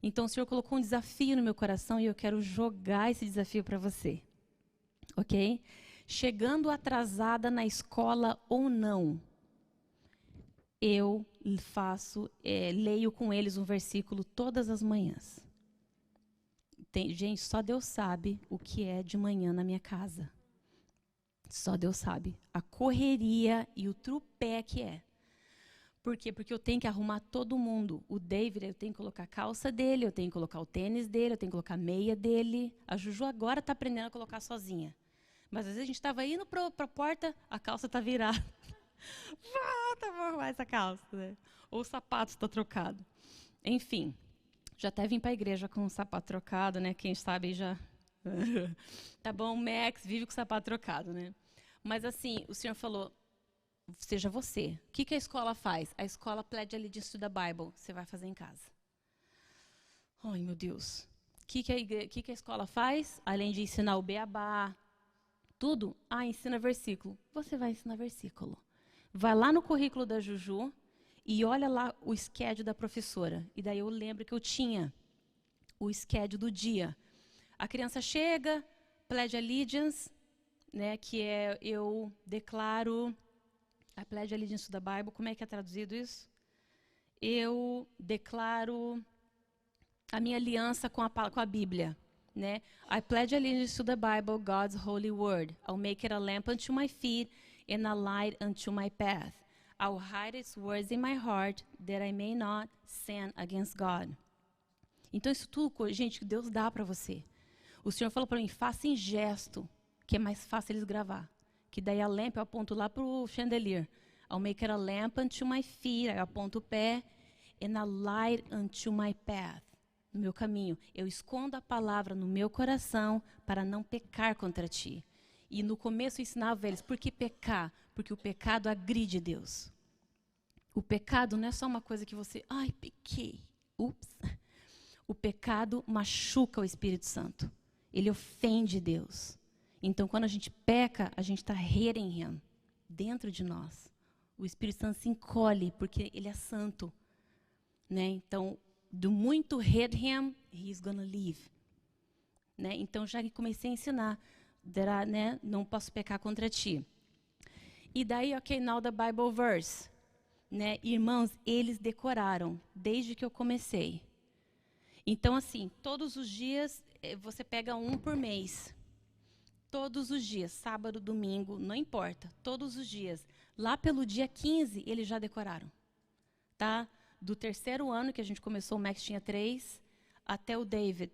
Speaker 2: Então, o Senhor colocou um desafio no meu coração e eu quero jogar esse desafio para você. Ok? Chegando atrasada na escola ou não, eu leio com eles um versículo todas as manhãs. Gente, só Deus sabe o que é de manhã na minha casa. Só Deus sabe. A correria e o trupé que é. Por quê? Porque eu tenho que arrumar todo mundo. O David, eu tenho que colocar a calça dele, eu tenho que colocar o tênis dele, eu tenho que colocar a meia dele. A Juju agora está aprendendo a colocar sozinha. Mas às vezes a gente estava indo para a porta, a calça está virada. Volta, vou arrumar essa calça. Né? Ou o sapato está trocado. Enfim, já até vim para a igreja com o sapato trocado, né? Quem sabe já... Tá bom, Max vive com o sapato trocado, né? Mas assim, o Senhor falou, seja você. O que a escola faz? A escola pledge allegiance to the Bible. Você vai fazer em casa. Ai, meu Deus. O que a escola faz? Além de ensinar o beabá, tudo, ensina versículo. Você vai ensinar versículo. Vai lá no currículo da Juju e olha lá o schedule da professora. E daí eu lembro que eu tinha o schedule do dia. A criança chega pledge allegiance, né, que é eu declaro, I pledge allegiance to the Bible, como é que é traduzido isso? Eu declaro a minha aliança com a Bíblia, né? I pledge allegiance to the Bible, God's holy word. I'll make it a lamp unto my feet and a light unto my path. I'll hide its words in my heart, that I may not sin against God. Então isso tudo, gente, que Deus dá para você. O Senhor falou para mim, faça em gesto, que é mais fácil eles gravar. Que daí a lâmpada eu aponto lá para o chandelier. I'll make it a lamp unto my feet, aí eu aponto o pé, and a light unto my path. No meu caminho. Eu escondo a palavra no meu coração para não pecar contra ti. E no começo eu ensinava eles, por que pecar? Porque o pecado agride Deus. O pecado não é só uma coisa que você, ai, pequei, ups. O pecado machuca o Espírito Santo. Ele ofende Deus. Então, quando a gente peca, a gente está hiding him, dentro de nós. O Espírito Santo se encolhe, porque ele é santo. Né? Então, do muito hid him, he's gonna leave. Né? Então, já comecei a ensinar, né? Não posso pecar contra ti. E daí, ok, now the Bible verse. Né? Irmãos, eles decoraram, desde que eu comecei. Então, assim, todos os dias, você pega um por mês. Todos os dias, sábado, domingo, não importa, todos os dias. Lá pelo dia 15, eles já decoraram. Tá? Do terceiro ano, que a gente começou, o Max tinha 3, até o David.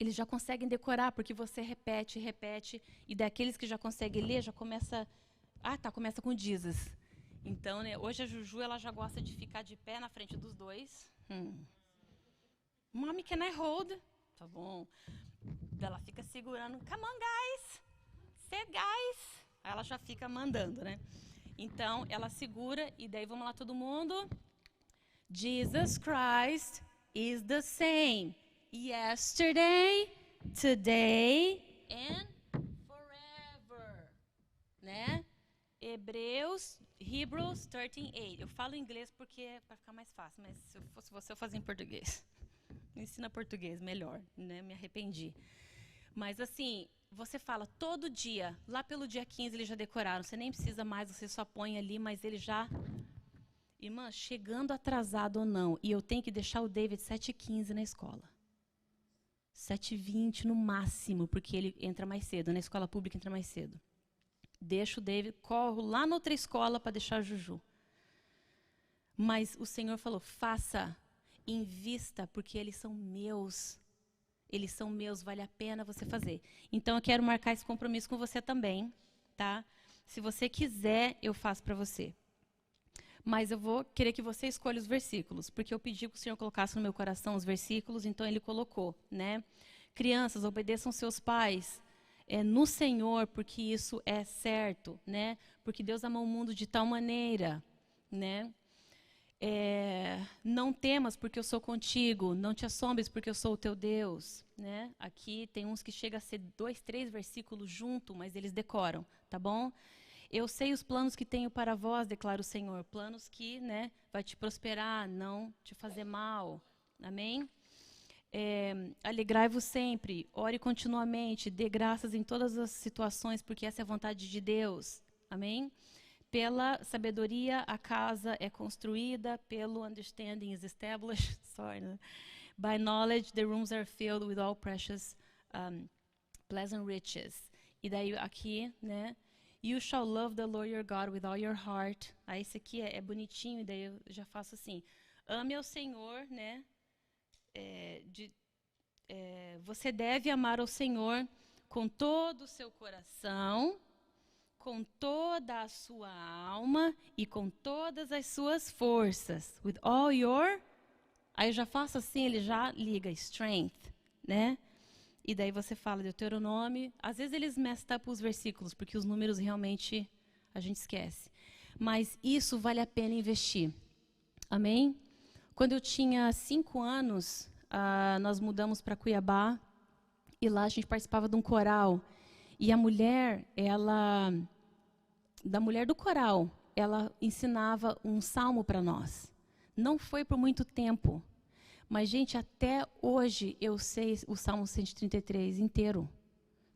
Speaker 2: Eles já conseguem decorar, porque você repete, e daqueles que já conseguem ler, já começa... começa com Jesus. Então, né, hoje a Juju, ela já gosta de ficar de pé na frente dos dois. Mommy, can I hold? Tá bom. Ela fica segurando. Come on, guys. Say, guys. Aí ela já fica mandando, né? Então, ela segura e daí vamos lá todo mundo. Jesus Christ is the same. Yesterday, today and forever. Né? Hebreus 13:8. Eu falo em inglês porque é para ficar mais fácil, mas se eu fosse você, eu fazia em português. Ensina português, melhor, né? Me arrependi. Mas assim, você fala todo dia, lá pelo dia 15 eles já decoraram, você nem precisa mais, você só põe ali, mas ele já... Irmã, chegando atrasado ou não, e eu tenho que deixar o David 7h15 na escola. 7h20 no máximo, porque ele entra mais cedo, na escola pública entra mais cedo. Deixo o David, corro lá na outra escola para deixar a Juju. Mas o Senhor falou, faça... Invista, porque eles são meus. Eles são meus, vale a pena você fazer. Então, eu quero marcar esse compromisso com você também, tá? Se você quiser, eu faço para você. Mas eu vou querer que você escolha os versículos, porque eu pedi que o Senhor colocasse no meu coração os versículos, então Ele colocou, né? Crianças, obedeçam seus pais no Senhor, porque isso é certo, né? Porque Deus amou o mundo de tal maneira, né? Não temas porque eu sou contigo, não te assombres porque eu sou o teu Deus, né? Aqui tem uns que chega a ser 2, 3 versículos junto, mas eles decoram, tá bom? Eu sei os planos que tenho para vós, declara o Senhor, planos que, né, vai te prosperar, não te fazer mal, amém? Alegrai-vos sempre, ore continuamente, dê graças em todas as situações, porque essa é a vontade de Deus, amém? Pela sabedoria a casa é construída, pelo understanding is established. Sorry, né? By knowledge the rooms are filled with all precious, pleasant riches. E daí aqui, né? You shall love the Lord your God with all your heart. Aí esse aqui é bonitinho, e daí eu já faço assim. Ame ao Senhor, né? Você deve amar ao Senhor com todo o seu coração, com toda a sua alma e com todas as suas forças. With all your... Aí eu já faço assim, ele já liga, strength, né? E daí você fala Deuteronômio. Às vezes eles messam up os versículos, porque os números realmente a gente esquece. Mas isso vale a pena investir. Amém? Quando eu tinha 5 anos, nós mudamos para Cuiabá. E lá a gente participava de um coral. E a mulher, da mulher do coral, ela ensinava um salmo para nós. Não foi por muito tempo, mas, gente, até hoje eu sei o Salmo 133 inteiro.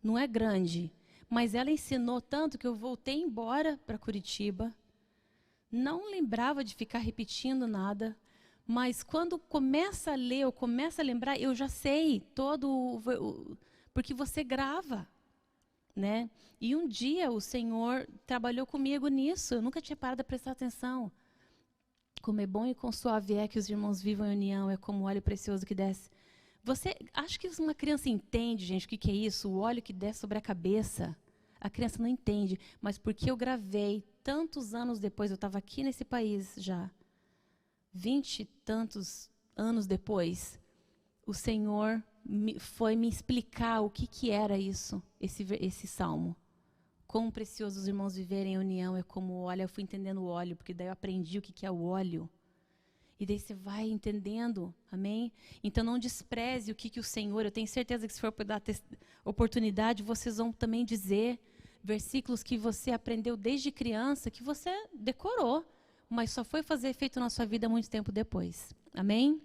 Speaker 2: não é grande, mas ela ensinou tanto que eu voltei embora para Curitiba. Não lembrava de ficar repetindo nada, mas quando começa a ler, eu começo a lembrar, eu já sei porque você grava, né? E um dia o Senhor trabalhou comigo nisso, eu nunca tinha parado para prestar atenção. Como é bom e quão suave é que os irmãos vivam em união, é como o óleo precioso que desce. Acho que uma criança entende, gente, o que é isso? O óleo que desce sobre a cabeça. A criança não entende, mas porque eu gravei tantos anos depois, eu estava aqui nesse país já, 20 e tantos anos depois, o Senhor foi me explicar o que era isso, esse salmo. Quão precioso os irmãos viverem em união é como o óleo. Eu fui entendendo o óleo, porque daí eu aprendi o que é o óleo. E daí você vai entendendo, amém? Então não despreze o que o Senhor, eu tenho certeza que se for dar oportunidade, vocês vão também dizer versículos que você aprendeu desde criança, que você decorou, mas só foi fazer efeito na sua vida muito tempo depois, amém?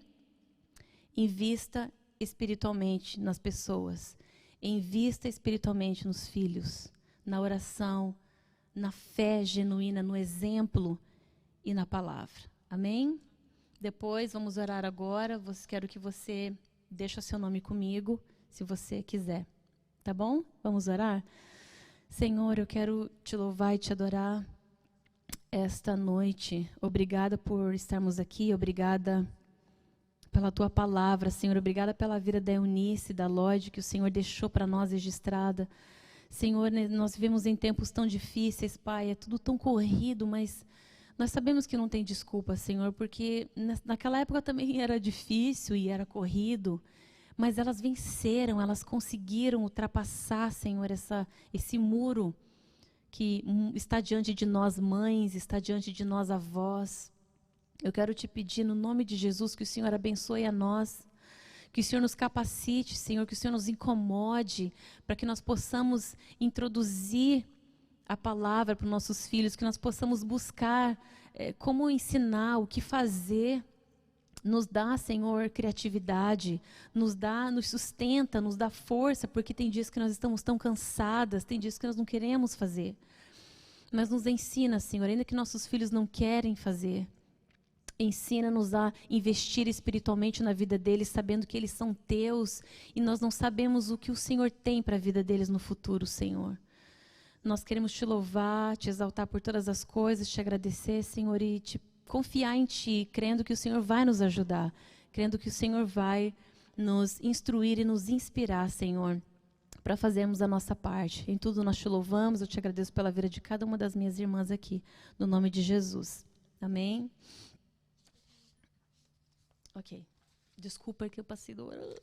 Speaker 2: Invista espiritualmente nas pessoas, invista espiritualmente nos filhos, na oração, na fé genuína, no exemplo e na palavra, amém? Depois, vamos orar agora. Quero que você deixe o seu nome comigo, se você quiser. Tá bom? Vamos orar? Senhor, eu quero te louvar e te adorar esta noite. Obrigada por estarmos aqui. Obrigada pela tua palavra, Senhor. Obrigada pela vida da Eunice, da Lloyd, que o Senhor deixou para nós registrada. Senhor, nós vivemos em tempos tão difíceis, Pai. É tudo tão corrido, mas nós sabemos que não tem desculpa, Senhor, porque naquela época também era difícil e era corrido, mas elas venceram, elas conseguiram ultrapassar, Senhor, esse muro que está diante de nós mães, está diante de nós avós. Eu quero te pedir, no nome de Jesus, que o Senhor abençoe a nós, que o Senhor nos capacite, Senhor, que o Senhor nos incomode, para que nós possamos introduzir a palavra para os nossos filhos, que nós possamos buscar como ensinar, o que fazer. Nos dá, Senhor, criatividade, nos sustenta, nos dá força, porque tem dias que nós estamos tão cansadas, tem dias que nós não queremos fazer. Mas nos ensina, Senhor, ainda que nossos filhos não querem fazer, ensina-nos a investir espiritualmente na vida deles, sabendo que eles são teus, e nós não sabemos o que o Senhor tem para a vida deles no futuro, Senhor. Nós queremos te louvar, te exaltar por todas as coisas, te agradecer, Senhor, e confiar em Ti, crendo que o Senhor vai nos ajudar, crendo que o Senhor vai nos instruir e nos inspirar, Senhor, para fazermos a nossa parte. Em tudo nós te louvamos, eu te agradeço pela vida de cada uma das minhas irmãs aqui, no nome de Jesus. Amém? Ok. Desculpa que eu passei do horário.